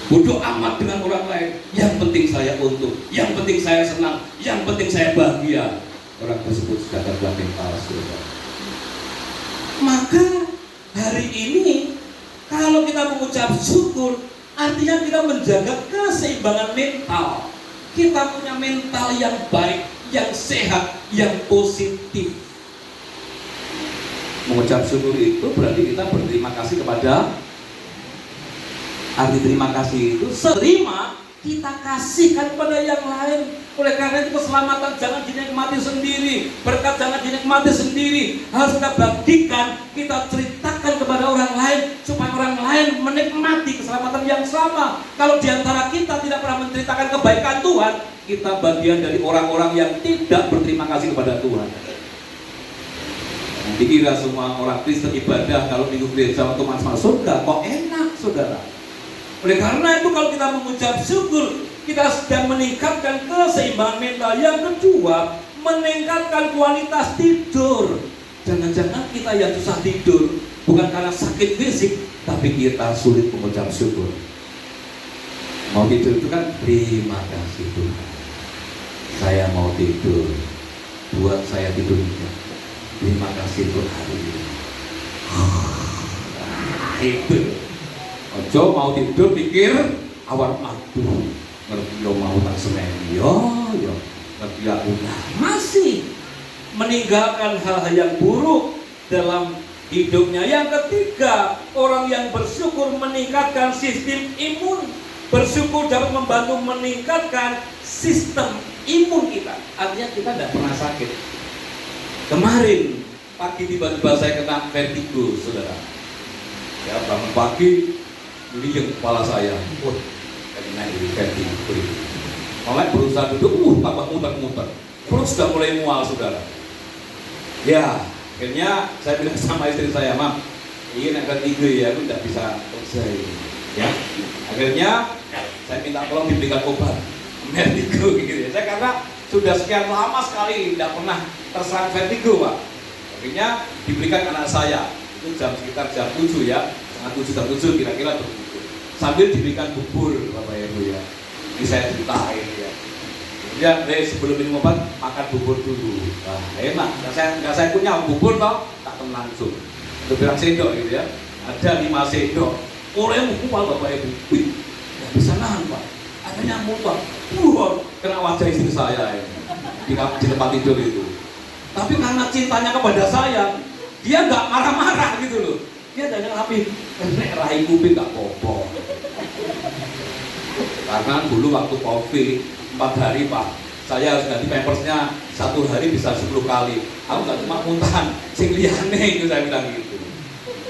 Bodoh amat dengan orang lain. Yang penting saya untung, yang penting saya senang, yang penting saya bahagia. Orang tersebut sudah terbuat mental saudara. Maka hari ini kalau kita mengucap syukur, artinya kita menjaga keseimbangan mental. Kita punya mental yang baik, yang sehat, yang positif. Mengucap syukur itu berarti kita berterima kasih kepada. Arti terima kasih itu terima, kita kasihkan kepada yang lain. Oleh karena itu keselamatan jangan dinikmati sendiri, berkat jangan dinikmati sendiri, harus kita bagikan, kita ceritakan kepada orang lain supaya orang lain menikmati keselamatan yang sama. Kalau diantara kita tidak pernah menceritakan kebaikan Tuhan, kita bagian dari orang-orang yang tidak berterima kasih kepada Tuhan. Dikira semua orang Kristen ibadah kalau minggu gereja waktu masuk surga, kok enak saudara. Oleh karena itu kalau kita mengucap syukur, kita sedang meningkatkan keseimbangan mental. Yang kedua, meningkatkan kualitas tidur. Jangan-jangan kita yang susah tidur bukan karena sakit fisik, tapi kita sulit mengucap syukur. Mau tidur itu kan terima kasih Tuhan, saya mau tidur, buat saya tidur juga. Terima kasih untuk hari ini. Itu ojo mau tidur pikir awal aduh ngerti lo mau tak semeni yo ngerti aku masih meninggalkan hal-hal yang buruk dalam hidupnya. Yang ketiga, orang yang bersyukur meningkatkan sistem imun. Bersyukur dapat membantu meningkatkan sistem imun kita. Artinya kita tidak pernah sakit. Kemarin pagi tiba-tiba saya kena vertigo saudara. Ya bangun pagi liang kepala saya, kena vertigo. Mulai berusaha duduk, tambah muter-muter, perut sudah mulai mual saudara. Ya, akhirnya saya bilang sama istri saya, Mam, ini yang vertigo ya, aku tidak bisa kerja ini. Ya, akhirnya saya minta tolong diberikan obat vertigo gitu ya. Saya karena sudah sekian lama sekali tidak pernah terserang vertigo, Pak. Akhirnya diberikan anak saya, itu sekitar jam 7 ya, setengah 7 kira-kira begitu. Sambil diberikan bubur Bapak Ibu ya. Ini saya ceritain ya. Kemudian sebelum minum obat makan bubur dulu. Nah, enak. Nggak saya punya bubur toh, tak langsung. Untuk bilang sendok gitu ya. Ada 5 sendok. Oleh mumpal Bapak Ibu. Wih, nggak bisa nahan Pak. Akhirnya mumpal. Kena wajah istri saya ini. Di tempat tidur itu. Tapi karena cintanya kepada saya, dia nggak marah-marah gitu loh. Dia jangan api, nek rahim kuping nggak apa-apa. Karena dulu waktu COVID 4 hari Pak, saya harus ganti pampersnya 1 hari bisa 10 kali. Aku nggak cuma muntahan, sing liyane itu saya bilang gitu.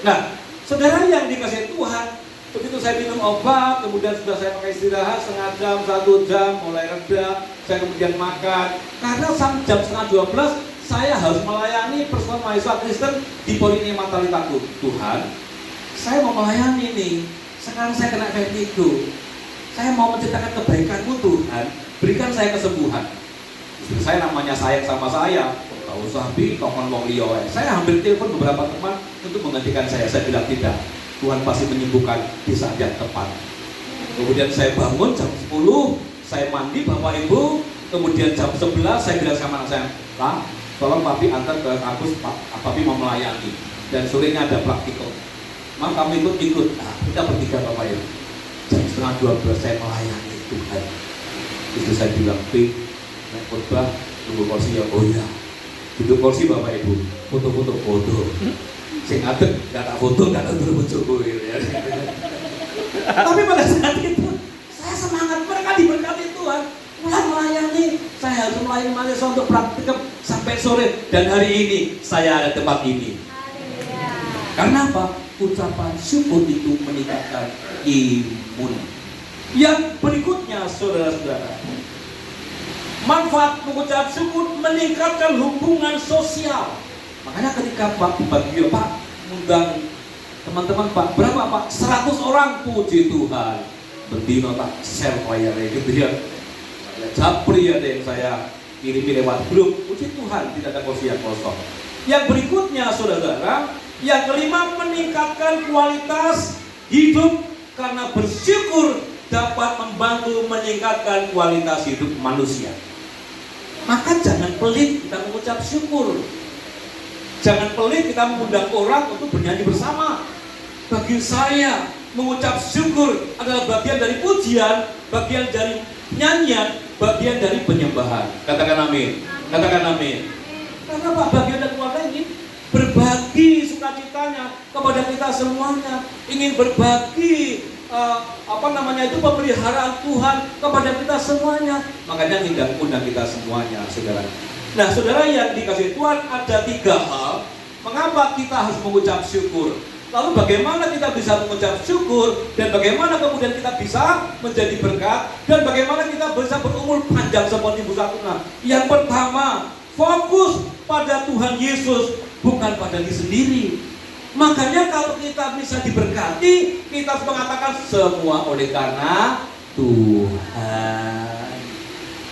Nah, saudara yang dikasih Tuhan, begitu saya minum obat, kemudian sudah saya pakai istirahat setengah jam, 1 jam, mulai reda, saya kemudian makan. Karena jam setengah 12 saya harus melayani persekutuan mahasiswa Kristen di Polinema Talitaku. Tuhan, saya mau melayani nih. Sekarang saya kena vertigo. Saya mau menceritakan kebaikan-Mu Tuhan. Berikan saya kesembuhan. Istri saya namanya sayang sama saya. Tahu sabi, kokon wong liya. Saya hampir telepon beberapa teman untuk menggantikan saya. Saya bilang tidak. Tuhan pasti menyembuhkan di saat yang tepat. Kemudian saya bangun jam 10, saya mandi Bapak Ibu. Kemudian jam 11 saya bilang sama anak saya, Pak, tolong Papi antar ke kampus, Papi mau melayani. Dan sorenya ada praktikal. Mak kamu ikut. Nah, kita bertiga Bapak Ibu. Jam 11:30 saya melayani Tuhan. Itu saya bilang, Pik, naik khotbah, tunggu kursi ya. Oh iya, duduk kursi Bapak Ibu, foto-foto. Sing adek gak tak foto, gak tak bojoku ya. Tapi pada saat itu saya semangat, mereka diberkati Tuhan. Mulai melayani, saya harus melayani mahasiswa untuk praktikum sampai sore, dan hari ini saya ada tempat ini. Karena apa? Ucapan syukur itu meningkatkan imun. Yang berikutnya, saudara-saudara, manfaat mengucap syukur meningkatkan hubungan sosial. Makanya ketika Pak Bagio, Pak undang teman-teman, Pak, berapa Pak? 100 orang, puji Tuhan. Berdino tak share layarnya gitu ya. Japri ada yang saya kirim lewat grup, puji Tuhan tidak ada kursi yang kosong. Yang berikutnya, saudara-saudara, yang kelima, meningkatkan kualitas hidup, karena bersyukur dapat membantu meningkatkan kualitas hidup manusia. Maka jangan pelit kita mengucap syukur. Jangan pelit kita mengundang orang untuk bernyanyi bersama. Bagi saya, mengucap syukur adalah bagian dari pujian, bagian dari nyanyian, bagian dari penyembahan. Katakan amin. Katakan amin. Karena Pak bagian dari keluarga ini berbagi sukacitanya kepada kita semuanya, ingin berbagi pemeliharaan Tuhan kepada kita semuanya. Makanya undang kita semuanya, saudara. Nah, saudara yang dikasih Tuhan, ada 3 hal mengapa kita harus mengucap syukur. Lalu bagaimana kita bisa mengucap syukur, dan bagaimana kemudian kita bisa menjadi berkat, dan bagaimana kita bisa berumur panjang seperti Bu Satuna. Yang pertama, fokus pada Tuhan Yesus, bukan pada diri sendiri. Makanya kalau kita bisa diberkati, kita harus mengatakan semua oleh karena Tuhan.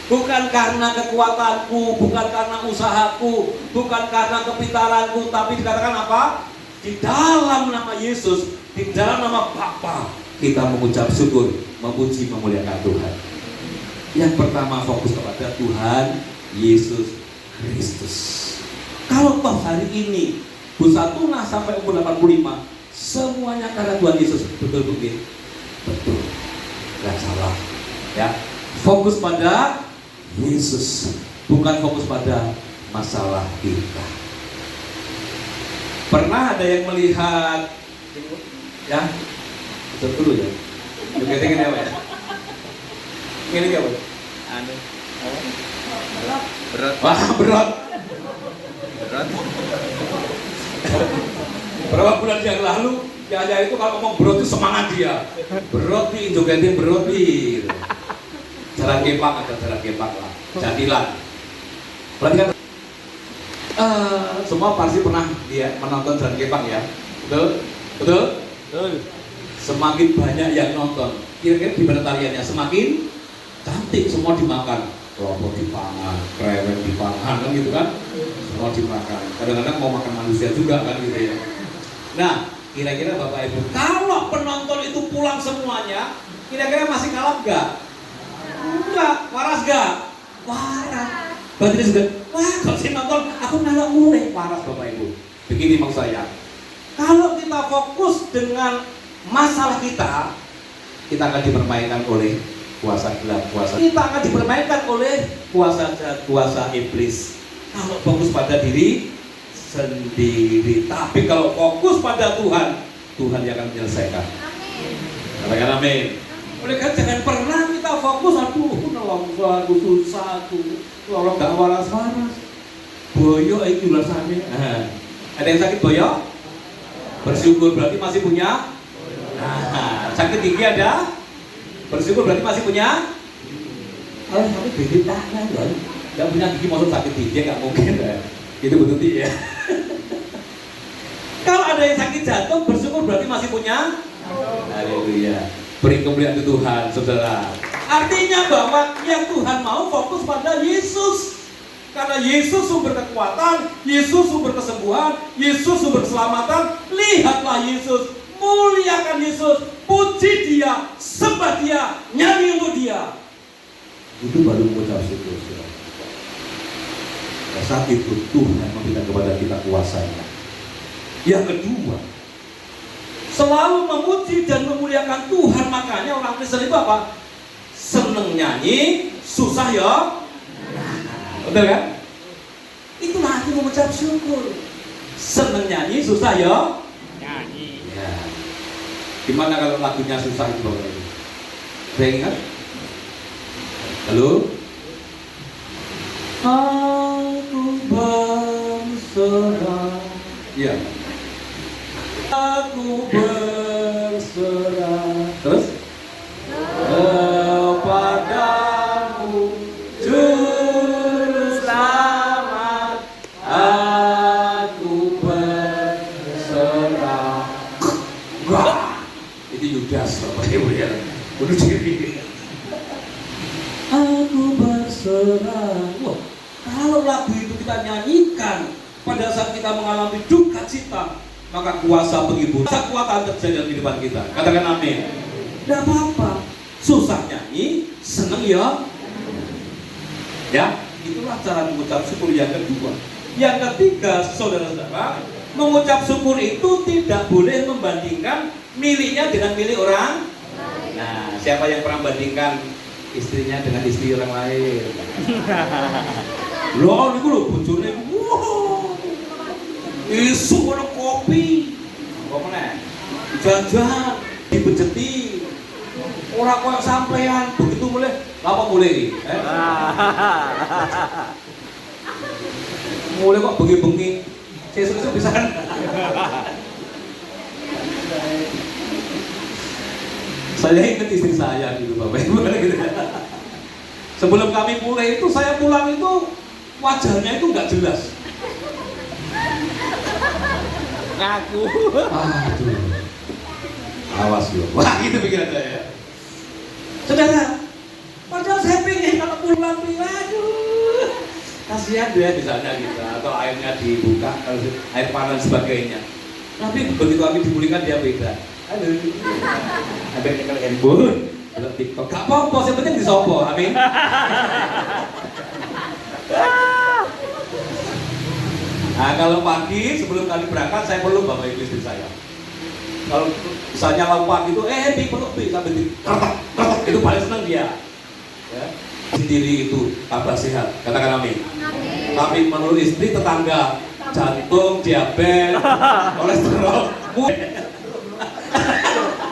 Bukan karena kekuatanku, bukan karena usahaku, bukan karena kepintaranku, tapi dikatakan apa? Di dalam nama Yesus, di dalam nama Bapa, kita mengucap syukur, memuji, memuliakan Tuhan. Yang pertama, fokus kepada Tuhan Yesus Kristus. Kalau toh hari ini Bu Satuna sampai umur 85, semuanya karena Tuhan Yesus, betul betul, betul, nggak salah. Ya, fokus pada Yesus, bukan fokus pada masalah kita. Pernah ada yang melihat, ya, betul dulu ya, juga ini apa ya? Ini apa? Anu, berat. Wah, berat. Berapa bulan yang lalu, ya itu kalau ngomong berat itu semangat dia. Berat nih, jogetin berat nih. Jalan kepak, ada jalan kepak lah, jadilah. Berarti kan semua pasti pernah dia menonton jalan kepak ya, betul? Betul? Betul. Semakin banyak yang nonton, kira-kira gimana tariannya? Semakin cantik, semua dimakan. Kelompok dipangan, krewet dipangan, kan gitu kan? Semua dimakan. Kadang-kadang mau makan manusia juga kan gitu ya. Nah, kira-kira Bapak Ibu, kalau penonton itu pulang semuanya, kira-kira masih kalap nggak? Enggak, waras nggak? Waras. Berarti dia juga, wah kalau saya nonton, aku nggak mulai waras Bapak Ibu. Begini maksud saya, kalau kita fokus dengan masalah kita akan dipermainkan oleh kuasa gelap, kita akan dipermainkan oleh kuasa iblis. Kalau fokus pada diri sendiri, tapi kalau fokus pada Tuhan, Tuhan yang akan menyelesaikan. Amin. Katakan amin. Oleh karena jangan pernah kita fokus, aduh, nolong aku susah aku, nolong gak waras-waras. Boyo itu rasanya. Ada yang sakit boyo? Bersyukur berarti masih punya. Nah, sakit gigi ada? Bersyukur berarti masih punya. Kalau sakit gigi tangan loh, nggak punya gigi maksud sakit gigi nggak mungkin ya. Itu betul ya. Kalau ada yang sakit jantung, bersyukur berarti masih punya. Haleluya. Beri kemuliaan ke Tuhan, saudara. Artinya bahwa yang Tuhan mau fokus pada Yesus. Karena Yesus sumber kekuatan, Yesus sumber kesembuhan, Yesus sumber keselamatan. Lihatlah Yesus, muliakan Yesus, puji Dia, sembah Dia, nyanyi untuk Dia. Itu baru mengucap syukur. Pada saat itu Tuhan memberikan kepada kita kuasanya. Yang kedua, selalu memuji dan memuliakan Tuhan. Makanya orang Kristen itu apa? Seneng nyanyi, susah ya. Betul kan? Itulah arti mengucap syukur. Seneng nyanyi, susah ya. Nyanyi. Ya. Gimana kalau lagunya susah itu Bapak Ibu? Saya ingat? Halo? Aku berserah. Iya. Aku berserah. Terus? Kepadamu Juru Selamat, aku berserah. Wah, itu Yudas Bapak Ibu ya. Bunuh diri. Aku berserah. Wah, kalau lagu itu kita nyanyikan pada saat kita mengalami duka cita, maka kuasa penghibur, kuasa kuat akan terjadi dalam kehidupan kita. Katakan amin. Tidak apa-apa, susah nyanyi, seneng ya. Ya, itulah cara mengucap syukur yang kedua. Yang ketiga, saudara-saudara, mengucap syukur itu tidak boleh membandingkan miliknya dengan milik orang. Nah, siapa yang pernah bandingkan istrinya dengan istri orang lain? Loh, itu loh, bojone, wow, isu ada kopi, apa mana? Jajan, dibejeti. Orang kok sampean begitu mulai, apa mulai? Mulai kok bengi-bengi, sesuk bisa kan? Saya ingat istri saya gitu Bapak Ibu gitu. Sebelum kami mulai itu, saya pulang itu wajahnya itu nggak jelas. Ngaku. Aduh. Awas loh. Wah, gitu pikiran saya. Saudara, padahal saya pengen kalau pulang, aduh, kasihan dia di sana gitu, atau airnya dibuka, air panas sebagainya. Tapi begitu kami dipulihkan dia beda. Aduh, ada nyekel handphone, ada TikTok. Gak apa-apa, yang penting disopo, amin. Nah, kalau pagi sebelum kami berangkat, saya perlu Bapak Ibu istri saya. Kalau misalnya lompat gitu, peluk sampai di kertak, itu paling senang dia. Ya. Sendiri itu tambah sehat, katakan amin. Tapi menurut istri tetangga, jantung, diabetes, kolesterol,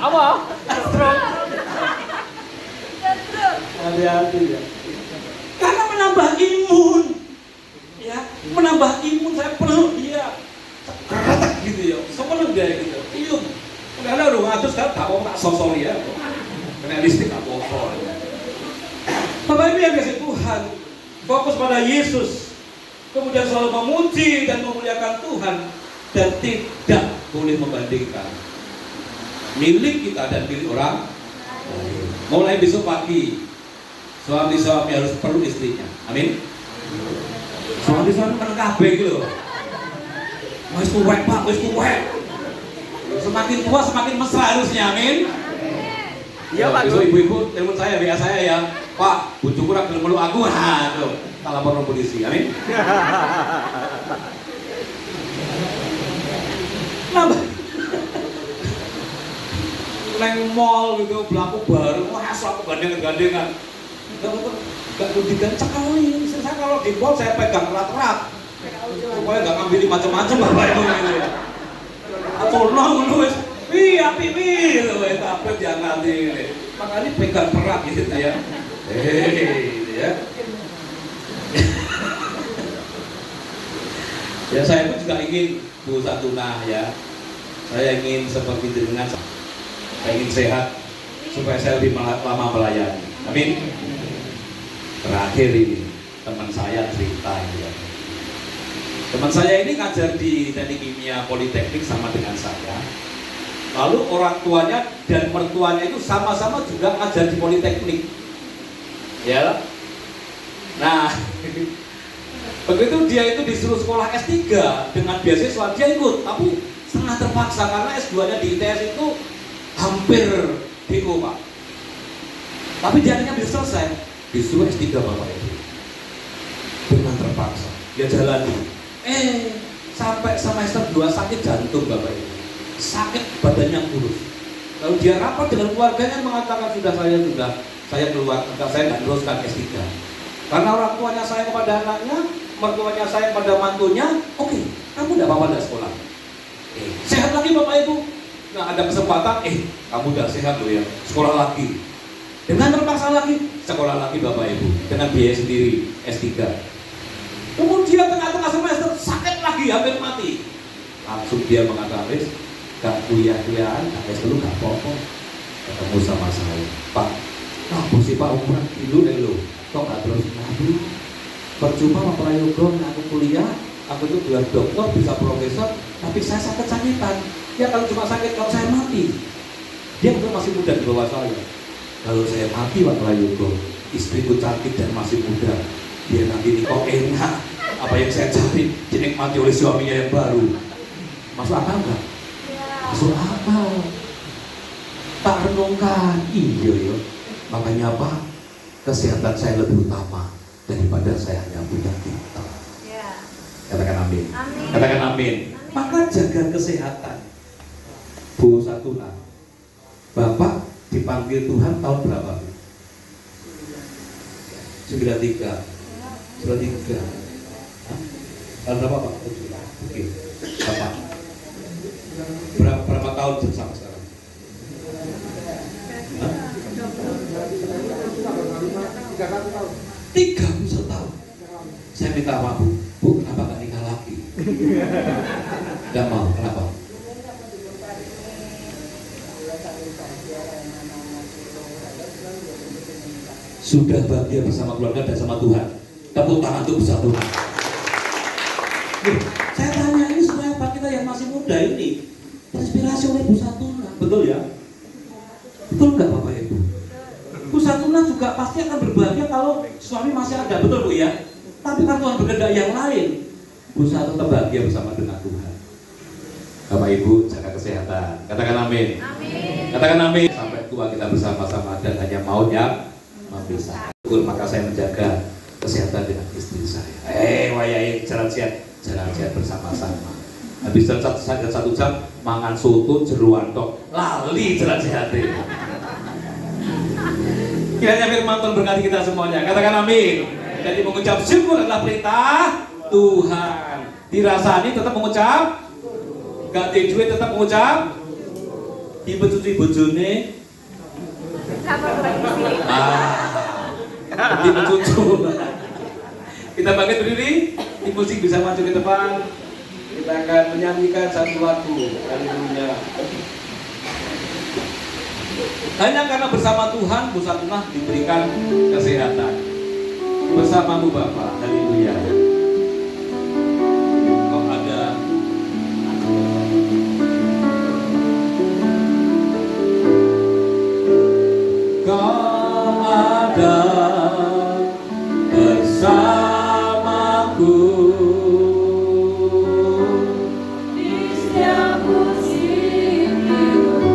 Apa? Stroke. hati-hati ya. Karena menambah imun, ya, menambah imun. Saya peluk dia, kertak gitu ya, sepeluk dia gitu, cium. Karena udah ngatus kan, tak mau tak sosori ya, kena listrik tak apa. Bapak Ibu yang kasih Tuhan, fokus pada Yesus, kemudian selalu memuji dan memuliakan Tuhan, dan tidak boleh membandingkan milik kita dan milik orang lain. Mulai besok pagi, suami-suami harus perlu istrinya, amin. Suami-suami menengah gitu loh. Wes tuwek Pak, wes tuwek. Semakin tua semakin mesra harusnya, amin. Iya Pak. Besok ibu-ibu telepon saya, WA saya ya, Pak, bojoku ora gelem meluk aku. Ha, tuh, tak lapor polisi, amin. Nambah. Neng mall gitu, belaku baru, wah aku gandengan. Gak perlu digancang. Saya kalau di mall saya pegang erat-erat supaya nggak ngambil macam-macam Bapak Ibu gitu ya. Atau nong wis api gitu wis tapi jangan ini. Makanya pegang erat gitu ya. Gitu ya. Ya saya pun juga ingin Bu Satuna ya. Saya ingin seperti dengan saya ingin sehat supaya saya lebih lama melayani. Amin. Terakhir ini teman saya cerita ya. Teman saya ini ngajar di Teknik Kimia Politeknik sama dengan saya. Lalu orang tuanya dan mertuanya itu sama-sama juga ngajar di Politeknik. Ya. Nah, begitu dia itu disuruh sekolah S3 dengan beasiswa, dia ikut, tapi sangat terpaksa karena S2-nya di ITS itu hampir BO, Pak. Tapi dia akhirnya bisa selesai, disuruh S3 Bapak Ibu. Dengan terpaksa, dia jalani. Sampai semester 2 sakit jantung Bapak Ibu. sakit badannya kurus. Lalu dia rapat dengan keluarganya mengatakan saya keluar, saya nggak teruskan S3. Karena orang tuanya sayang kepada anaknya, mertuanya sayang pada mantunya, oke, kamu tidak apa-apa tidak sekolah. Sehat lagi Bapak Ibu. Nah ada kesempatan, kamu udah sehat loh ya, sekolah lagi. Dengan terpaksa lagi, sekolah lagi Bapak Ibu, dengan biaya sendiri S3. Kemudian tengah-tengah semester sakit lagi, hampir mati. Langsung dia mengatakan, gak kuliah-kuliahan, S dulu gak apa-apa. Ketemu sama saya, Pak, kamu sih Pak ukuran dulu deh lo, kok gak terus ngaji? Percuma Pak Prayogo, aku kuliah, aku tuh gelar dokter, bisa profesor, tapi saya sakit-sakitan. Ya kalau cuma sakit, kalau saya mati. Dia betul masih muda di bawah saya. Kalau saya mati Pak Prayogo, istriku cantik dan masih muda. Dia nanti nikah enak, apa yang saya cari dinikmati oleh suaminya yang baru. Masuk akal enggak? Masuk akal. Tak renungkan, iya ya. Makanya apa? Kesehatan saya lebih utama daripada saya hanya punya kita. Katakan amin. Katakan amin. Maka jaga kesehatan. Bu Satuna, Bapak dipanggil Tuhan tahun berapa? 93. Tahun berapa Pak? Oke. Bapak. Berapa tahun bersama sekarang? 31 tahun. Saya minta maaf Bu, kenapa gak nikah lagi? Gak mau, kenapa? Sudah bahagia bersama keluarga dan sama Tuhan. Tepuk tangan untuk bersama Tuhan. Saya tanya ini supaya Pak kita yang masih muda ini terinspirasi oleh Bu Satuna, betul ya? Betul nggak Bapak Ibu? Bu Satuna juga pasti akan berbahagia kalau suami masih ada, betul Bu ya? Tapi kan Tuhan berkehendak yang lain. Bu Satuna bahagia bersama dengan Tuhan. Bapak Ibu jaga kesehatan. Katakan amin. Amin. Katakan amin. Sampai tua kita bersama-sama dan hanya maut yang memisah. Maka saya menjaga kesehatan dengan istri saya. Wayai jalan sehat bersama-sama. Habis jalan satu jam mangan soto jeruan tok lali jalan sehat. Kiranya firman Tuhan berkati kita semuanya. Katakan amin. Jadi mengucap syukur adalah perintah Tuhan. Dirasani tetap mengucap, gak duit tetap mengucap. Ibu cuci bojone. Ibu cucu. Kita bangkit berdiri. Tim musik bisa maju ke depan. Kita akan menyanyikan satu lagu. Haleluya. Hanya karena bersama Tuhan, Bu Satuna diberikan kesehatan. Bersamamu Bapak. Haleluya. Kok ada Kau ada bersamaku di setiap musim hidup.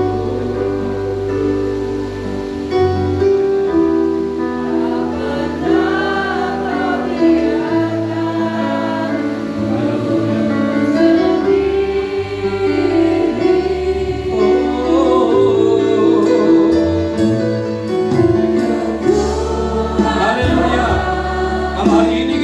Hari ini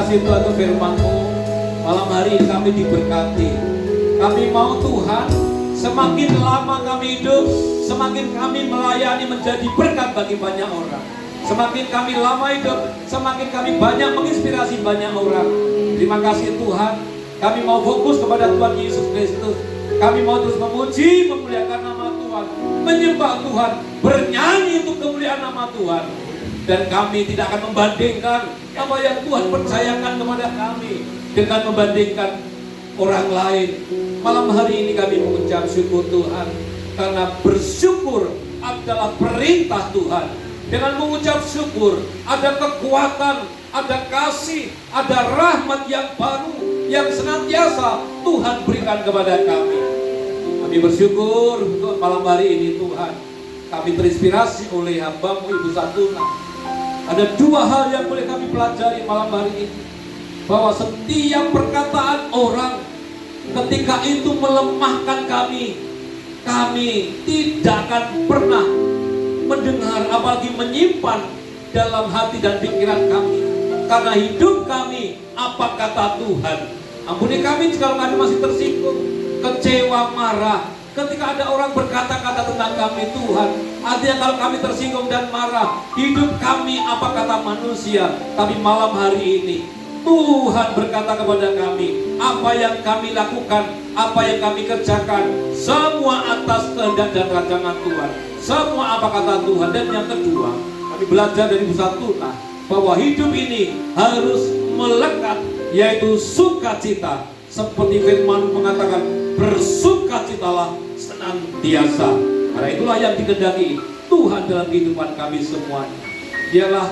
kasih Tuhan untuk firman-Mu. Malam hari ini kami diberkati. Kami mau Tuhan, semakin lama kami hidup, semakin kami melayani menjadi berkat bagi banyak orang. Semakin kami lama hidup, semakin kami banyak menginspirasi banyak orang. Terima kasih Tuhan. Kami mau fokus kepada Tuhan Yesus Kristus. Kami mau terus memuji, memuliakan nama Tuhan, menyembah Tuhan, bernyanyi untuk kemuliaan nama Tuhan. Dan kami tidak akan membandingkan apa yang Tuhan percayakan kepada kami dengan membandingkan orang lain. Malam hari ini kami mengucap syukur Tuhan, karena bersyukur adalah perintah Tuhan. Dengan mengucap syukur ada kekuatan, ada kasih, ada rahmat yang baru yang senantiasa Tuhan berikan kepada kami. Kami bersyukur untuk malam hari ini Tuhan. Kami terinspirasi oleh hamba-Mu Ibu Satuna. Ada dua hal yang boleh kami pelajari malam hari ini. Bahwa setiap perkataan orang ketika itu melemahkan kami tidak akan pernah mendengar, apalagi menyimpan dalam hati dan pikiran kami. Karena hidup kami apa kata Tuhan. Ampuni kami jika kami masih tersinggung, kecewa, marah ketika ada orang berkata-kata tentang kami Tuhan. Artinya kalau kami tersinggung dan marah, hidup kami apa kata manusia. Tapi malam hari ini Tuhan berkata kepada kami, apa yang kami lakukan, apa yang kami kerjakan, semua atas kehendak dan rancangan Tuhan. Semua apa kata Tuhan. Dan yang kedua, kami belajar dari Bu Satuna bahwa hidup ini harus melekat, yaitu sukacita. Seperti firman mengatakan, bersukacitalah senantiasa. Karena itulah yang dikehendaki Tuhan dalam kehidupan kami semuanya. Dialah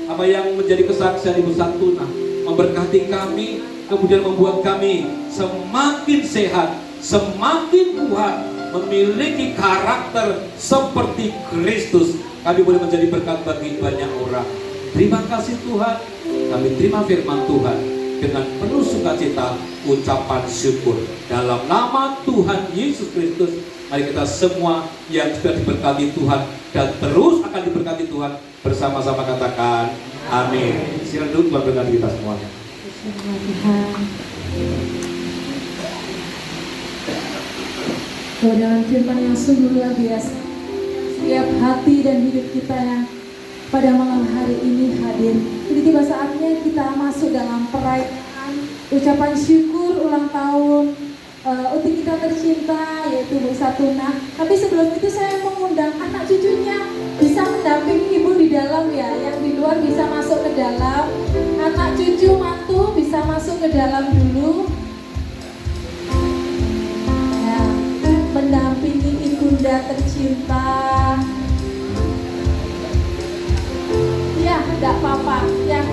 apa yang menjadi kesaksian Ibu Satuna, memberkati kami, kemudian membuat kami semakin sehat, semakin kuat, memiliki karakter seperti Kristus. Kami boleh menjadi berkat bagi banyak orang. Terima kasih Tuhan. Kami terima firman Tuhan dengan penuh sukacita, ucapan syukur dalam nama Tuhan Yesus Kristus. Mari kita semua yang sudah diberkati Tuhan dan terus akan diberkati Tuhan bersama-sama katakan amin. Silakan duduk, Tuhan berkati kita semuanya. Dengan firman yang sungguh luar biasa, setiap hati dan hidup kita yang pada malam hari ini hadir. Jadi tiba saatnya kita masuk dalam perayaan ucapan syukur ulang tahun untuk kita tercinta, yaitu Bu Satuna. Tapi sebelum itu saya mengundang anak cucunya bisa mendampingi ibu di dalam ya, yang di luar bisa masuk ke dalam. Anak cucu mantu bisa masuk ke dalam dulu. Ya, mendampingi ibunda tercinta. Ya, tidak apa-apa. Yang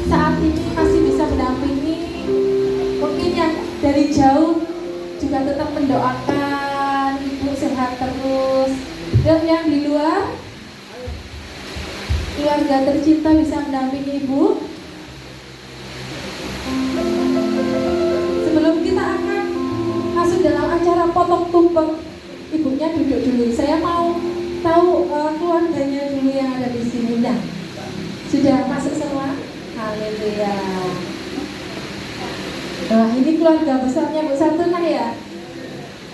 saat ini masih bisa mendampingi, mungkin yang dari jauh juga tetap mendoakan ibu sehat terus. Dan yang di luar, keluarga tercinta bisa mendampingi ibu. Sebelum kita akan masuk dalam acara potong tumpeng, ibunya duduk dulu. Saya mau tahu keluarganya dulu yang ada di sini. Nah, sudah masuk semua? Haleluya. Nah, ini keluarga besarnya Bu Satuna ya.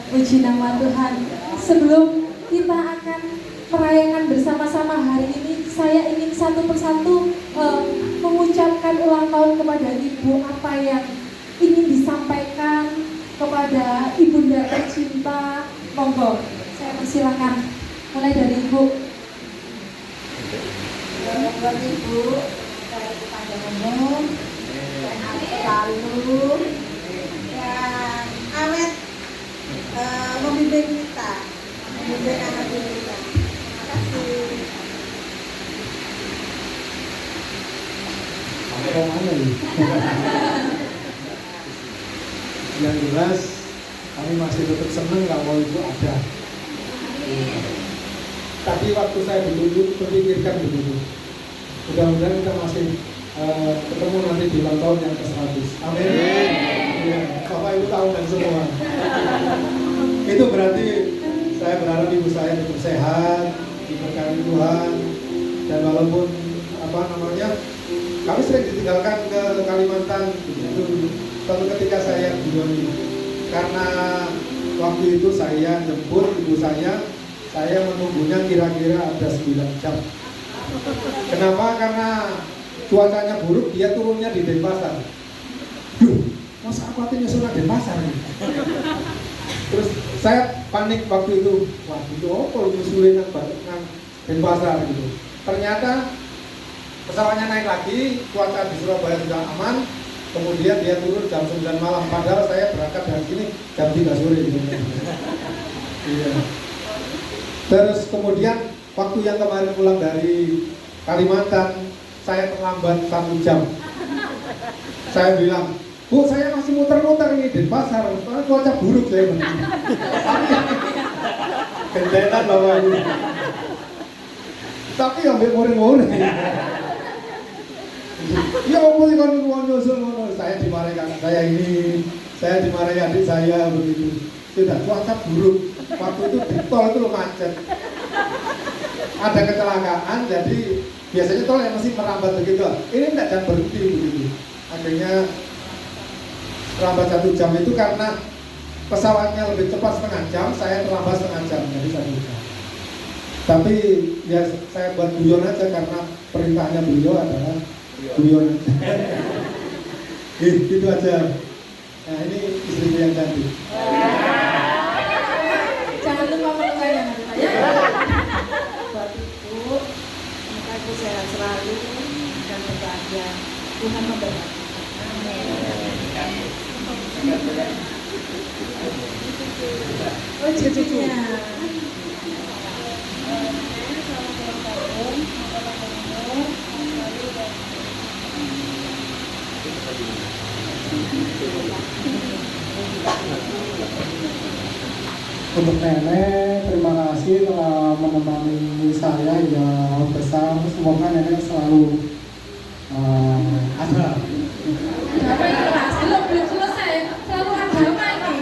Puji nama Tuhan. Sebelum kita akan merayakan bersama-sama hari ini, saya ingin satu persatu mengucapkan ulang tahun kepada ibu. Apa yang ingin disampaikan kepada ibunda tercinta, monggo saya persilakan. Mulai dari ibu. Buat ibu, saya panjang umur, sehat selalu, dan awet membimbing kita, membimbing anak kita. Terima kasih. Yang jelas kami masih tetap senang kalau ibu ada. Tapi waktu saya dulu berpikirkan begitu. Mudah-mudahan kita masih ketemu nanti di ulang tahun yang ke-100. Amin. Ya, Bapak Ibu tahu dan semua. Itu berarti saya berharap ibu saya tetap sehat, diberkati Tuhan, dan walaupun kami sering ditinggalkan ke Kalimantan. Itu suatu ketika saya guyon karena waktu itu saya jemput ibu saya menunggunya kira-kira ada 9 jam. Kenapa? Karena cuacanya buruk, dia turunnya di Denpasar. Duh, masa aku hati nyusul di Denpasar ini? Terus saya panik waktu itu. Wah, itu apa nyusulin nang Denpasar gitu. Ternyata pesawatnya naik lagi, cuaca di Surabaya sudah aman, kemudian dia turun jam 9 malam. Padahal saya berangkat dari sini jam 3 sore gitu. Iya. Terus kemudian waktu yang kemarin pulang dari Kalimantan, saya terlambat 1 jam. Saya bilang, Bu, saya masih muter-muter ini di pasar, karena cuaca buruk saya bilang. Gentetan bawa ini. Tapi ambil muring-muring. Ya ampun, kan mau nyusul, saya dimarahi kakak saya ini, saya dimarahi adik saya begitu. Sudah cuaca buruk, waktu itu di tol itu macet. Ada kecelakaan, jadi biasanya tol yang masih merambat begitu. Ini tidak jam berhenti begitu. Akhirnya terlambat 1 jam itu karena pesawatnya lebih cepat setengah jam, saya terlambat setengah jam, jadi 1 jam. Tapi ya saya buat guyon aja karena perintahnya beliau adalah guyon. Gitu aja. Nah ini istriku yang cantik. Jangan lupa follow saya ya. Buat ibu, semoga ibu sehat selalu dan berbahagia. Tuhan memberkati. Oh cucunya. Untuk nenek, terima kasih telah menemani saya yang besar. Semoga nenek selalu ada. Apa ini Mas? Belum selesai. Selalu ada apa ini?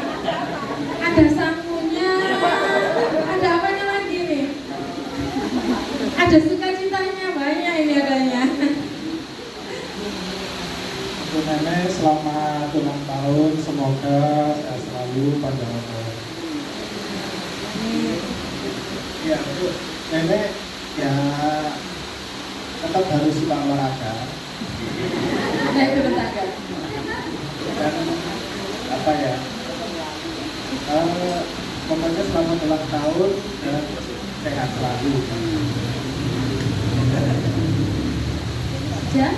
Ada sangkunya. Ada apanya lagi nih? Ada sukacitanya banyak ini adanya. Untuk nenek selamat ulang tahun, semoga sehat selalu panjang umur. Ya, untuk nenek ya tetap harus suka olahraga. Naik turun tangga. Dan apa ya? Pokoknya selamat ulang tahun dan sehat selalu. Ya?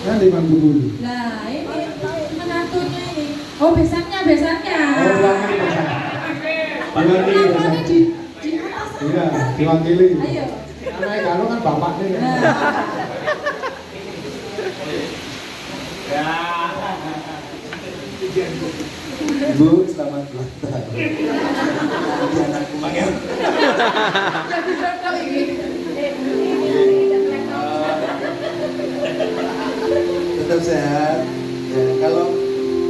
Nanti bantu dulu. Nah ini menantunya ini. Oh besannya. Oh, diwakili besar. Diwakili besar. Menantunya di atas. Iya, diwakili. Ayo. Karena kalau kan bapaknya. Nah. Bu, selamat ulang tahun. Ini anakku manggil. Jadi berapa ini? Tetap sehat. Ya, kalau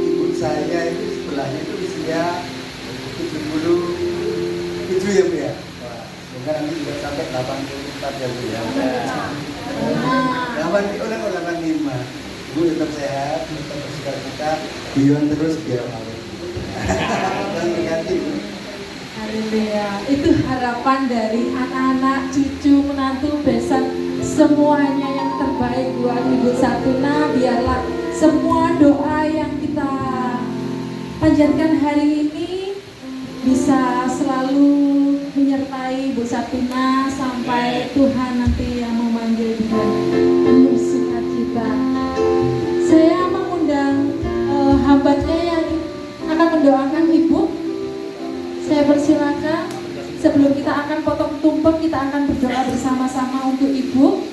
ibu saya itu sebelahnya itu usia 77 ya Bu ya. Semoga nanti juga sampai 84 ya Bu ya. 85. Bu tetap sehat, tetap bersuka-suka, guyon terus biar awet. Dan berganti Bu. Haleluya. Itu harapan dari anak-anak, cucu, menantu, besan, semuanya yang terbaik buat Ibu Satuna. Biarlah semua doa yang kita panjatkan hari ini bisa selalu menyertai Ibu Satuna sampai Tuhan nanti yang memanggil dia penuh sukacita. Saya mengundang hambanya yang akan mendoakan Ibu. Saya persilakan. Sebelum kita akan potong tumpeng, kita akan berdoa bersama-sama untuk Ibu.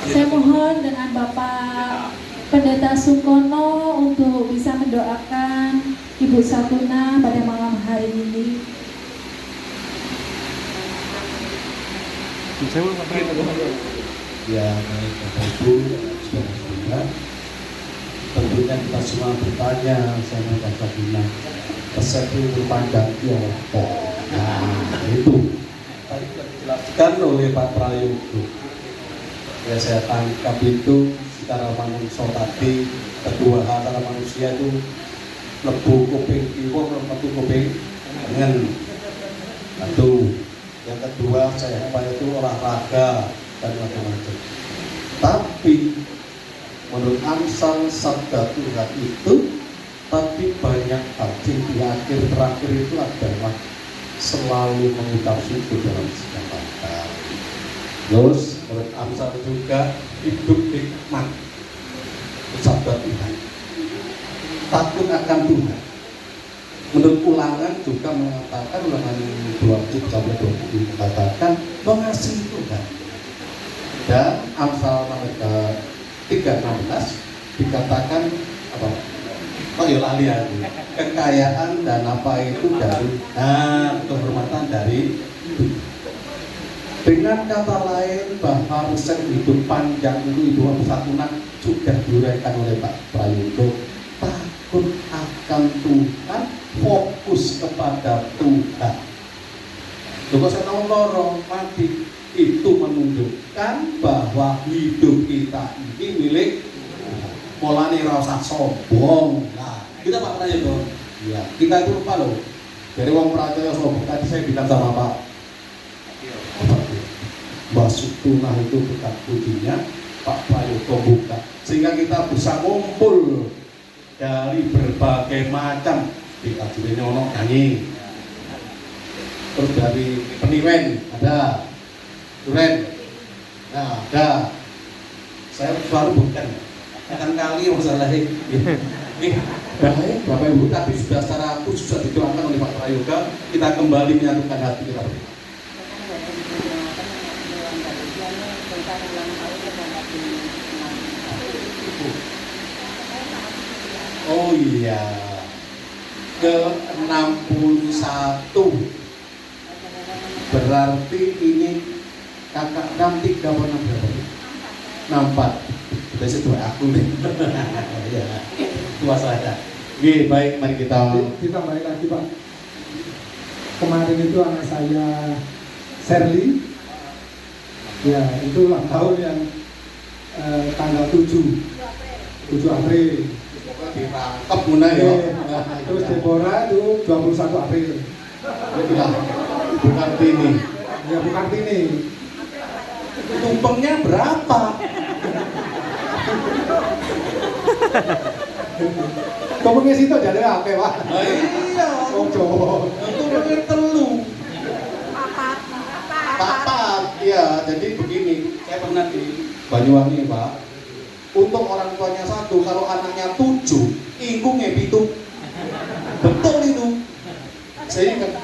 Saya mohon dengan Bapak Pendeta Sungkono untuk bisa mendoakan Ibu Satuna pada malam hari ini. Ya, baik Bapak Ibu, saudara-saudara. Tentunya kita semua bertanya sama Bapak Bina, resep itu pandang ya apa? Nah, itu tadi sudah dijelaskan oleh Pak Prayogo. Ya saya tangkap itu secara manusia tadi, kedua hal antara manusia itu lebu kuping kiwa, lebu kuping dengan satu. Yang kedua saya apa itu olahraga dan macam-macam. Tapi menurut Amsal sabda Tuhan itu tadi banyak tadi di akhir terakhir itu adalah selalu mengucap syukur dalam segala hal. Terus menurut Amsal juga hidup nikmat sabda Tuhan, takut akan Tuhan. Menurut Ulangan juga mengatakan, Ulangan 20 sampai 20 mengatakan mengasihi Tuhan. Dan Amsal 3:16 dikatakan apa? Oh ya lali aku. Kekayaan dan apa itu dari kehormatan dari Tuhan. Dengan kata lain bahwa resep hidup panjang itu hidup persatuan sudah diuraikan oleh Pak Prayogo. Takut akan Tuhan, fokus kepada Tuhan. Coba saya tahu lorong mati itu menunjukkan bahwa hidup kita ini milik polane rasa sombong. Nah, kita Pak Prayogo, ya kita itu lupa loh. Dari wong percaya sombong tadi saya bilang sama Pak Mbak Sutuna itu bukan pujinya Pak Prayogo buka, sehingga kita bisa ngumpul dari berbagai macam di kajian ono nyanyi, terus dari peniwen ada, duren, nah ada, saya selalu bukan akan kali masalahnya ini baik Bapak Ibu, tapi sudah secara khusus sudah didoakan oleh Pak Prayogo, kita kembali menyatukan hati kita. Oh iya, ke-61 berarti ini kakak 63 apa 64 udah sesuai aku nih. Ya, tua saya. Oke, baik, mari kita baik lagi Pak. Kemarin itu anak saya Sherly, ya itu ulang tahun yang tanggal 7 April. Dirangkap guna ya. Terus Deborah itu 21 April. Ya, bukan Tini. Ya bukan Tini. Tumpengnya berapa? Tumpengnya situ jadi apa Pak? Iya. Oh coba. Tumpengnya telu. Papat. Ya, jadi begini. Saya pernah di Banyuwangi Pak. Untuk orang tuanya 1, kalau anaknya 7, ingkungnya 7. Betul itu. Sehingga,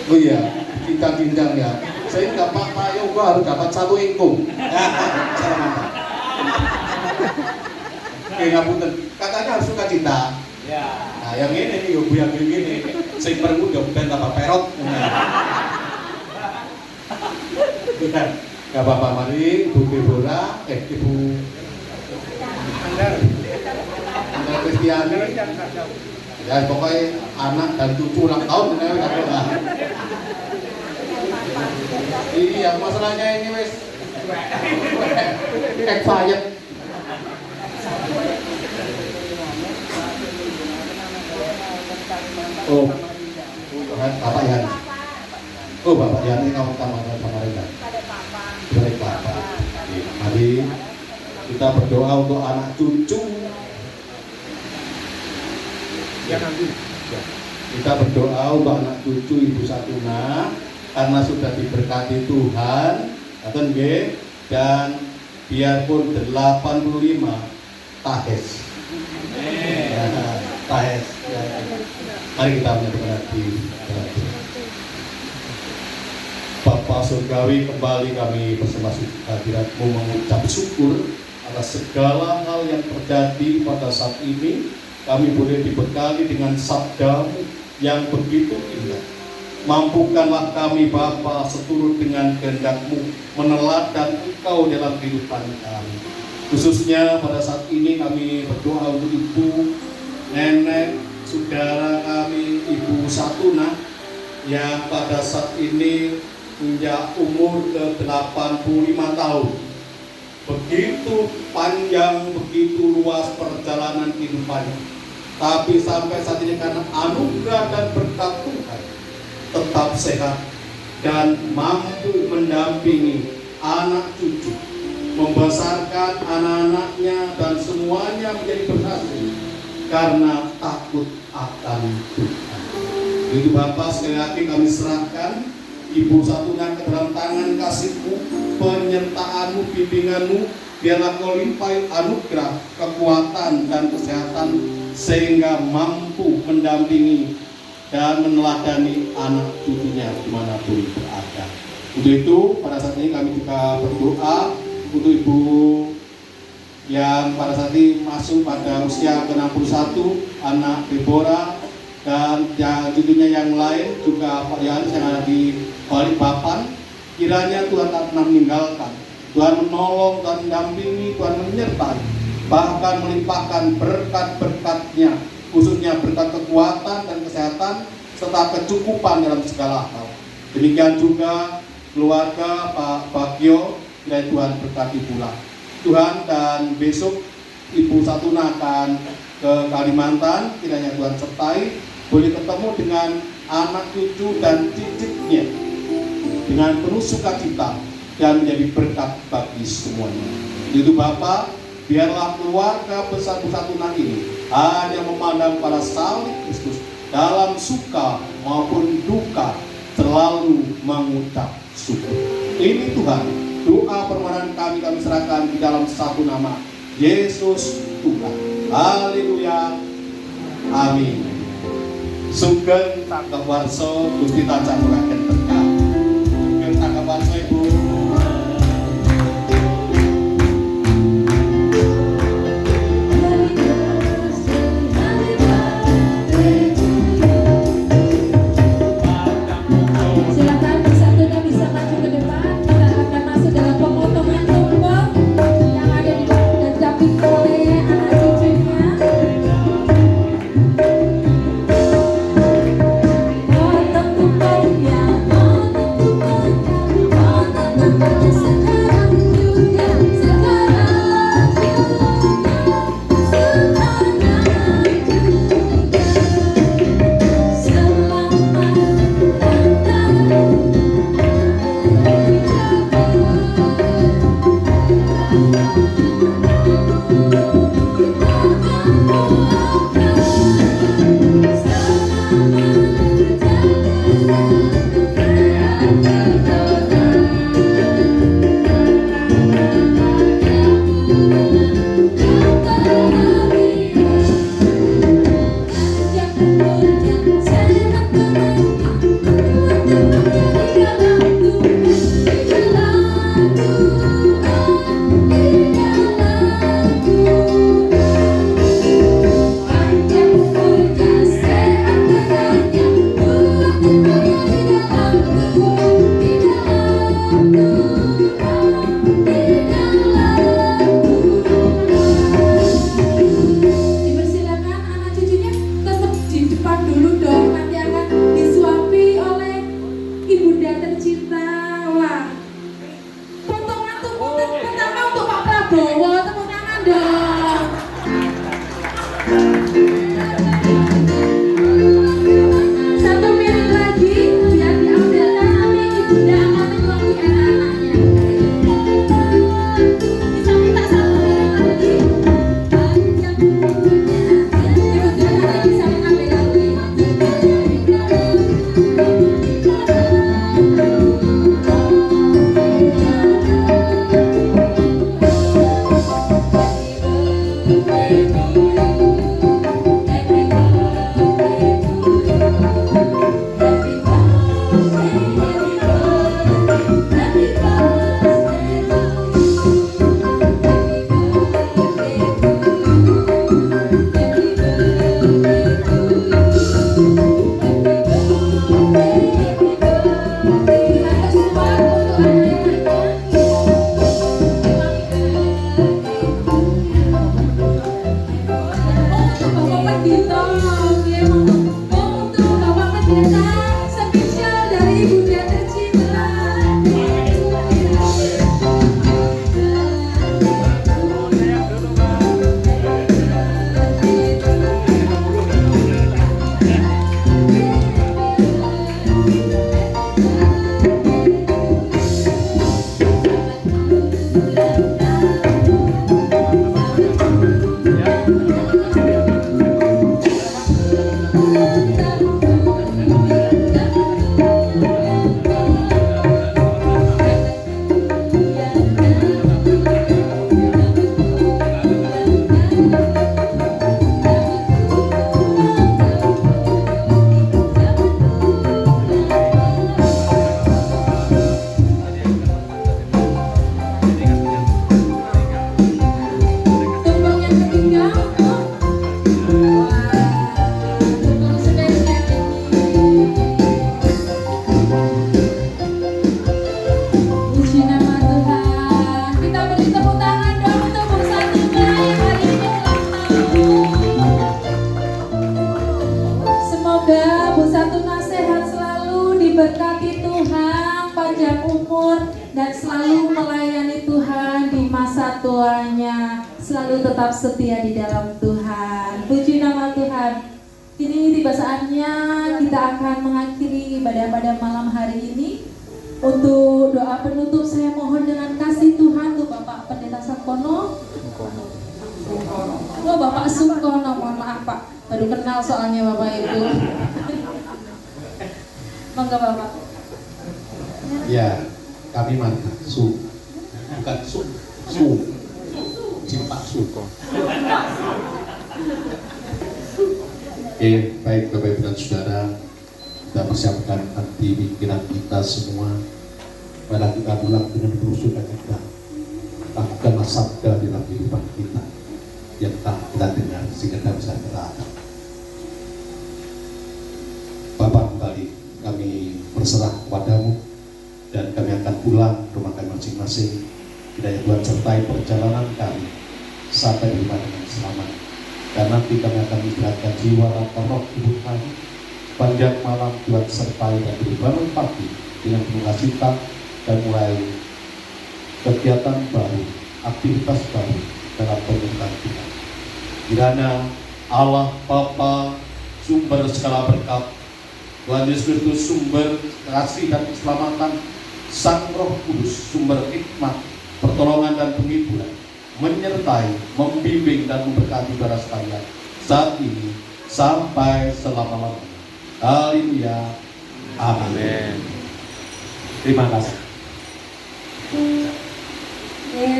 oh iya, cincang-cincang ya. Sehingga Pak Prayogo harus dapat 1 ingkung. Oke, ngapunten. Katanya harus suka cinta. Nah, yang ini nih, Bu yang gini. Sing perlu udah bukan tambah perot. Bukan. Gak apa-apa, mari Ibu Deborah, Ibu Andar Kristiani, ya pokoknya anak dan cucu ulang tahun iya, masalahnya ini wes expired. Oh, Bapak Yan. Oh, Bapak Yan ini kamu sama Renda. Baik Bapak. Mari kita berdoa untuk anak cucu. Ya nanti. Kita berdoa untuk anak cucu Ibu Satuna karena sudah diberkati Tuhan, dan biarpun 85 tahes. Ya, tahes. Ya. Mari kita menyatukan hati. Bapak Surgawi, kembali kami bersama hadiratmu mengucap syukur atas segala hal yang terjadi pada saat ini. Kami boleh dibekali dengan sabdamu yang begitu indah. Mampukanlah kami Bapa seturut dengan kehendak-Mu meneladan Engkau dalam kehidupan kami. Khususnya pada saat ini kami berdoa untuk ibu, nenek, saudara kami, Ibu Satuna, yang pada saat ini punya umur ke 85 tahun. Begitu panjang, begitu luas perjalanan kehidupannya. Tapi sampai saat ini karena anugerah dan berkat Tuhan tetap sehat dan mampu mendampingi anak cucu, membesarkan anak-anaknya dan semuanya menjadi berhasil karena takut akan Tuhan. Jadi Bapak, sekali lagi kami serahkan Ibu Satuna ke dalam tangan kasih-Mu, penyertaan-Mu, bimbingan-Mu, biarlah Kau limpahi anugerah, kekuatan dan kesehatan sehingga mampu mendampingi dan meneladani anak cucunya dimanapun berada. Untuk itu pada saat ini kami juga berdoa untuk Ibu yang pada saat ini masuk pada usia ke-61, anak Deborah, dan yang cucunya yang lain juga Pak Yohanes yang ada di Balikpapan. Kiranya Tuhan tak pernah meninggalkan, Tuhan menolong, Tuhan mendampingi, Tuhan menyertai, bahkan melimpahkan berkat-berkat-Nya, khususnya berkat kekuatan dan kesehatan serta kecukupan dalam segala hal. Demikian juga keluarga Pak Bagio, kiranya Tuhan berkati pula Tuhan. Dan besok Ibu Satuna akan ke Kalimantan, kiranya Tuhan sertai, boleh ketemu dengan anak cucu dan cicitnya dengan penuh sukacita dan menjadi berkat bagi semuanya. Itu Bapak, biarlah keluarga besar Bu Satuna ini hanya memandang pada salib Kristus dalam suka maupun duka, selalu mengucap syukur. Ini Tuhan, doa permohonan kami serahkan di dalam satu nama, Yesus Tuhan. Haleluya. Amin. Sugeng tanggap warso Gusti tansah nuraken berkah. Sugeng tanggap warso Ibu. Silakan Bu Satuna bisa maju ke depan. Kita akan masuk dalam pemotongan tumpeng yang ada di didampingi oleh anak cucunya. Potong tumpengnya, potong tumpengnya, potong diberkati Tuhan, panjang umur, dan selalu melayani Tuhan di masa tuanya. Selalu tetap setia di dalam Tuhan. Puji nama Tuhan. Kini tiba saatnya kita akan mengakhiri ibadah pada malam hari ini. Untuk doa penutup saya mohon dengan kasih Tuhan untuk Bapak Pendeta Sakono. Oh, Bapak Sungkono, mohon maaf Pak, baru kenal soalnya Bapak Ibu. Monggo Bapak. Ya, kami mantap. Bukan Cimpak Suko. Oke, baik Bapak Ibu dan Saudara, kita persiapkan hati pikiran kita semua. Pada kita pulang dengan penuh sukacita, lakukanlah sabda di dalam kehidupan kita yang tak kita dengar sehingga kita bisa terangkan. Bapak, kembali kami berserah kepadamu dan kami akan pulang ke rumah kami masing-masing. Kiranya Tuhan sertai perjalanan kami sampai di rumah dengan selamat. Dan nanti kami akan istirahatkan jiwa atau roh tubuh kami. Panjang malam Tuhan sertai dan berbangun pagi dengan penuh sukacita dan mulai kegiatan baru, aktivitas baru dalam pemerintahan kita. Kiranya Allah Bapa, sumber segala berkat, Tuhan Yesus Kristus, sumber kasih dan keselamatan, Sang Roh Kudus, sumber hikmat, pertolongan dan penghiburan, menyertai, membimbing dan memberkati saudara sekalian saat ini sampai selama-lamanya. Haleluya. Amin. Terima kasih.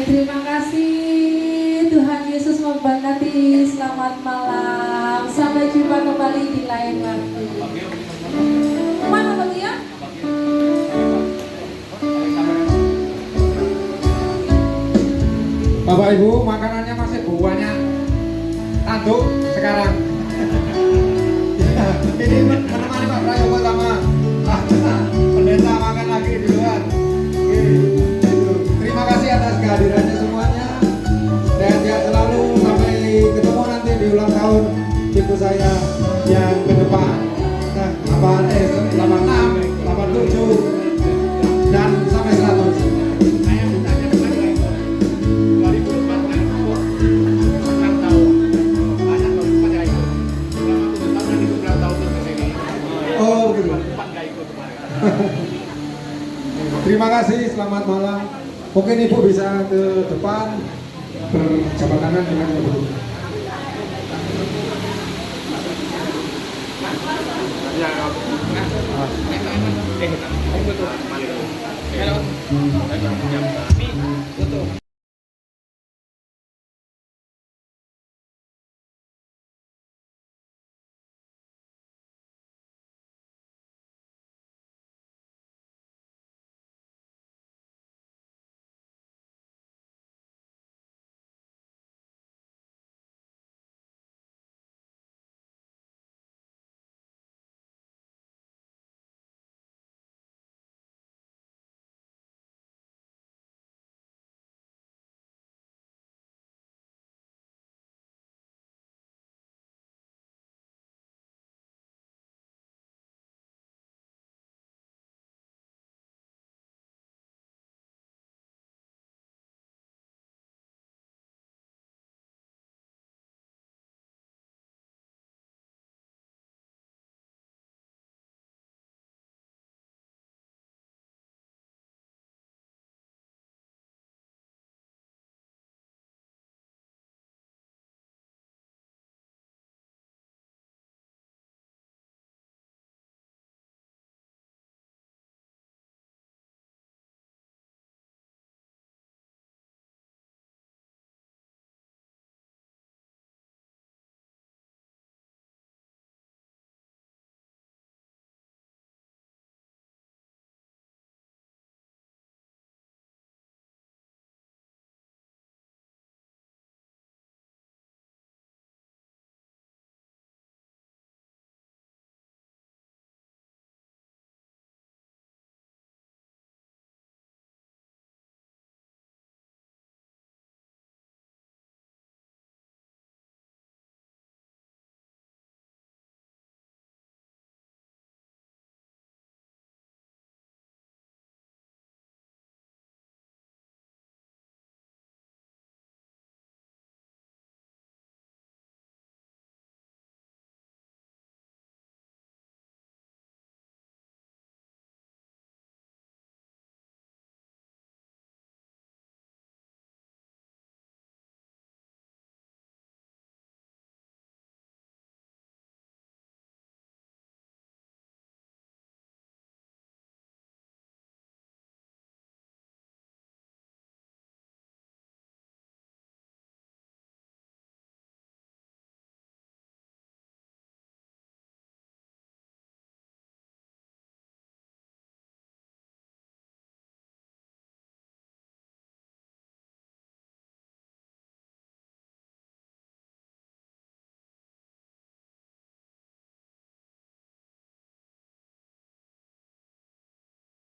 Terima kasih. Tuhan Yesus memberkati. Selamat malam. Sampai jumpa kembali di lain waktu. Mana Pak ya? Bapak Ibu, makanannya masih banyak tanduk sekarang. Ini menemani Pak Prayogo sama pendeta makan lagi di luar. Terima kasih atas kehadirannya semuanya. Sehat-sehat selalu sampai ketemu nanti di ulang tahun ibu saya yang ke depan. Nah, 86, 87 dan sampai 100. Terima kasih, selamat malam. Mungkin Ibu bisa ke depan berjabat tangan dengan Ibu. Halo.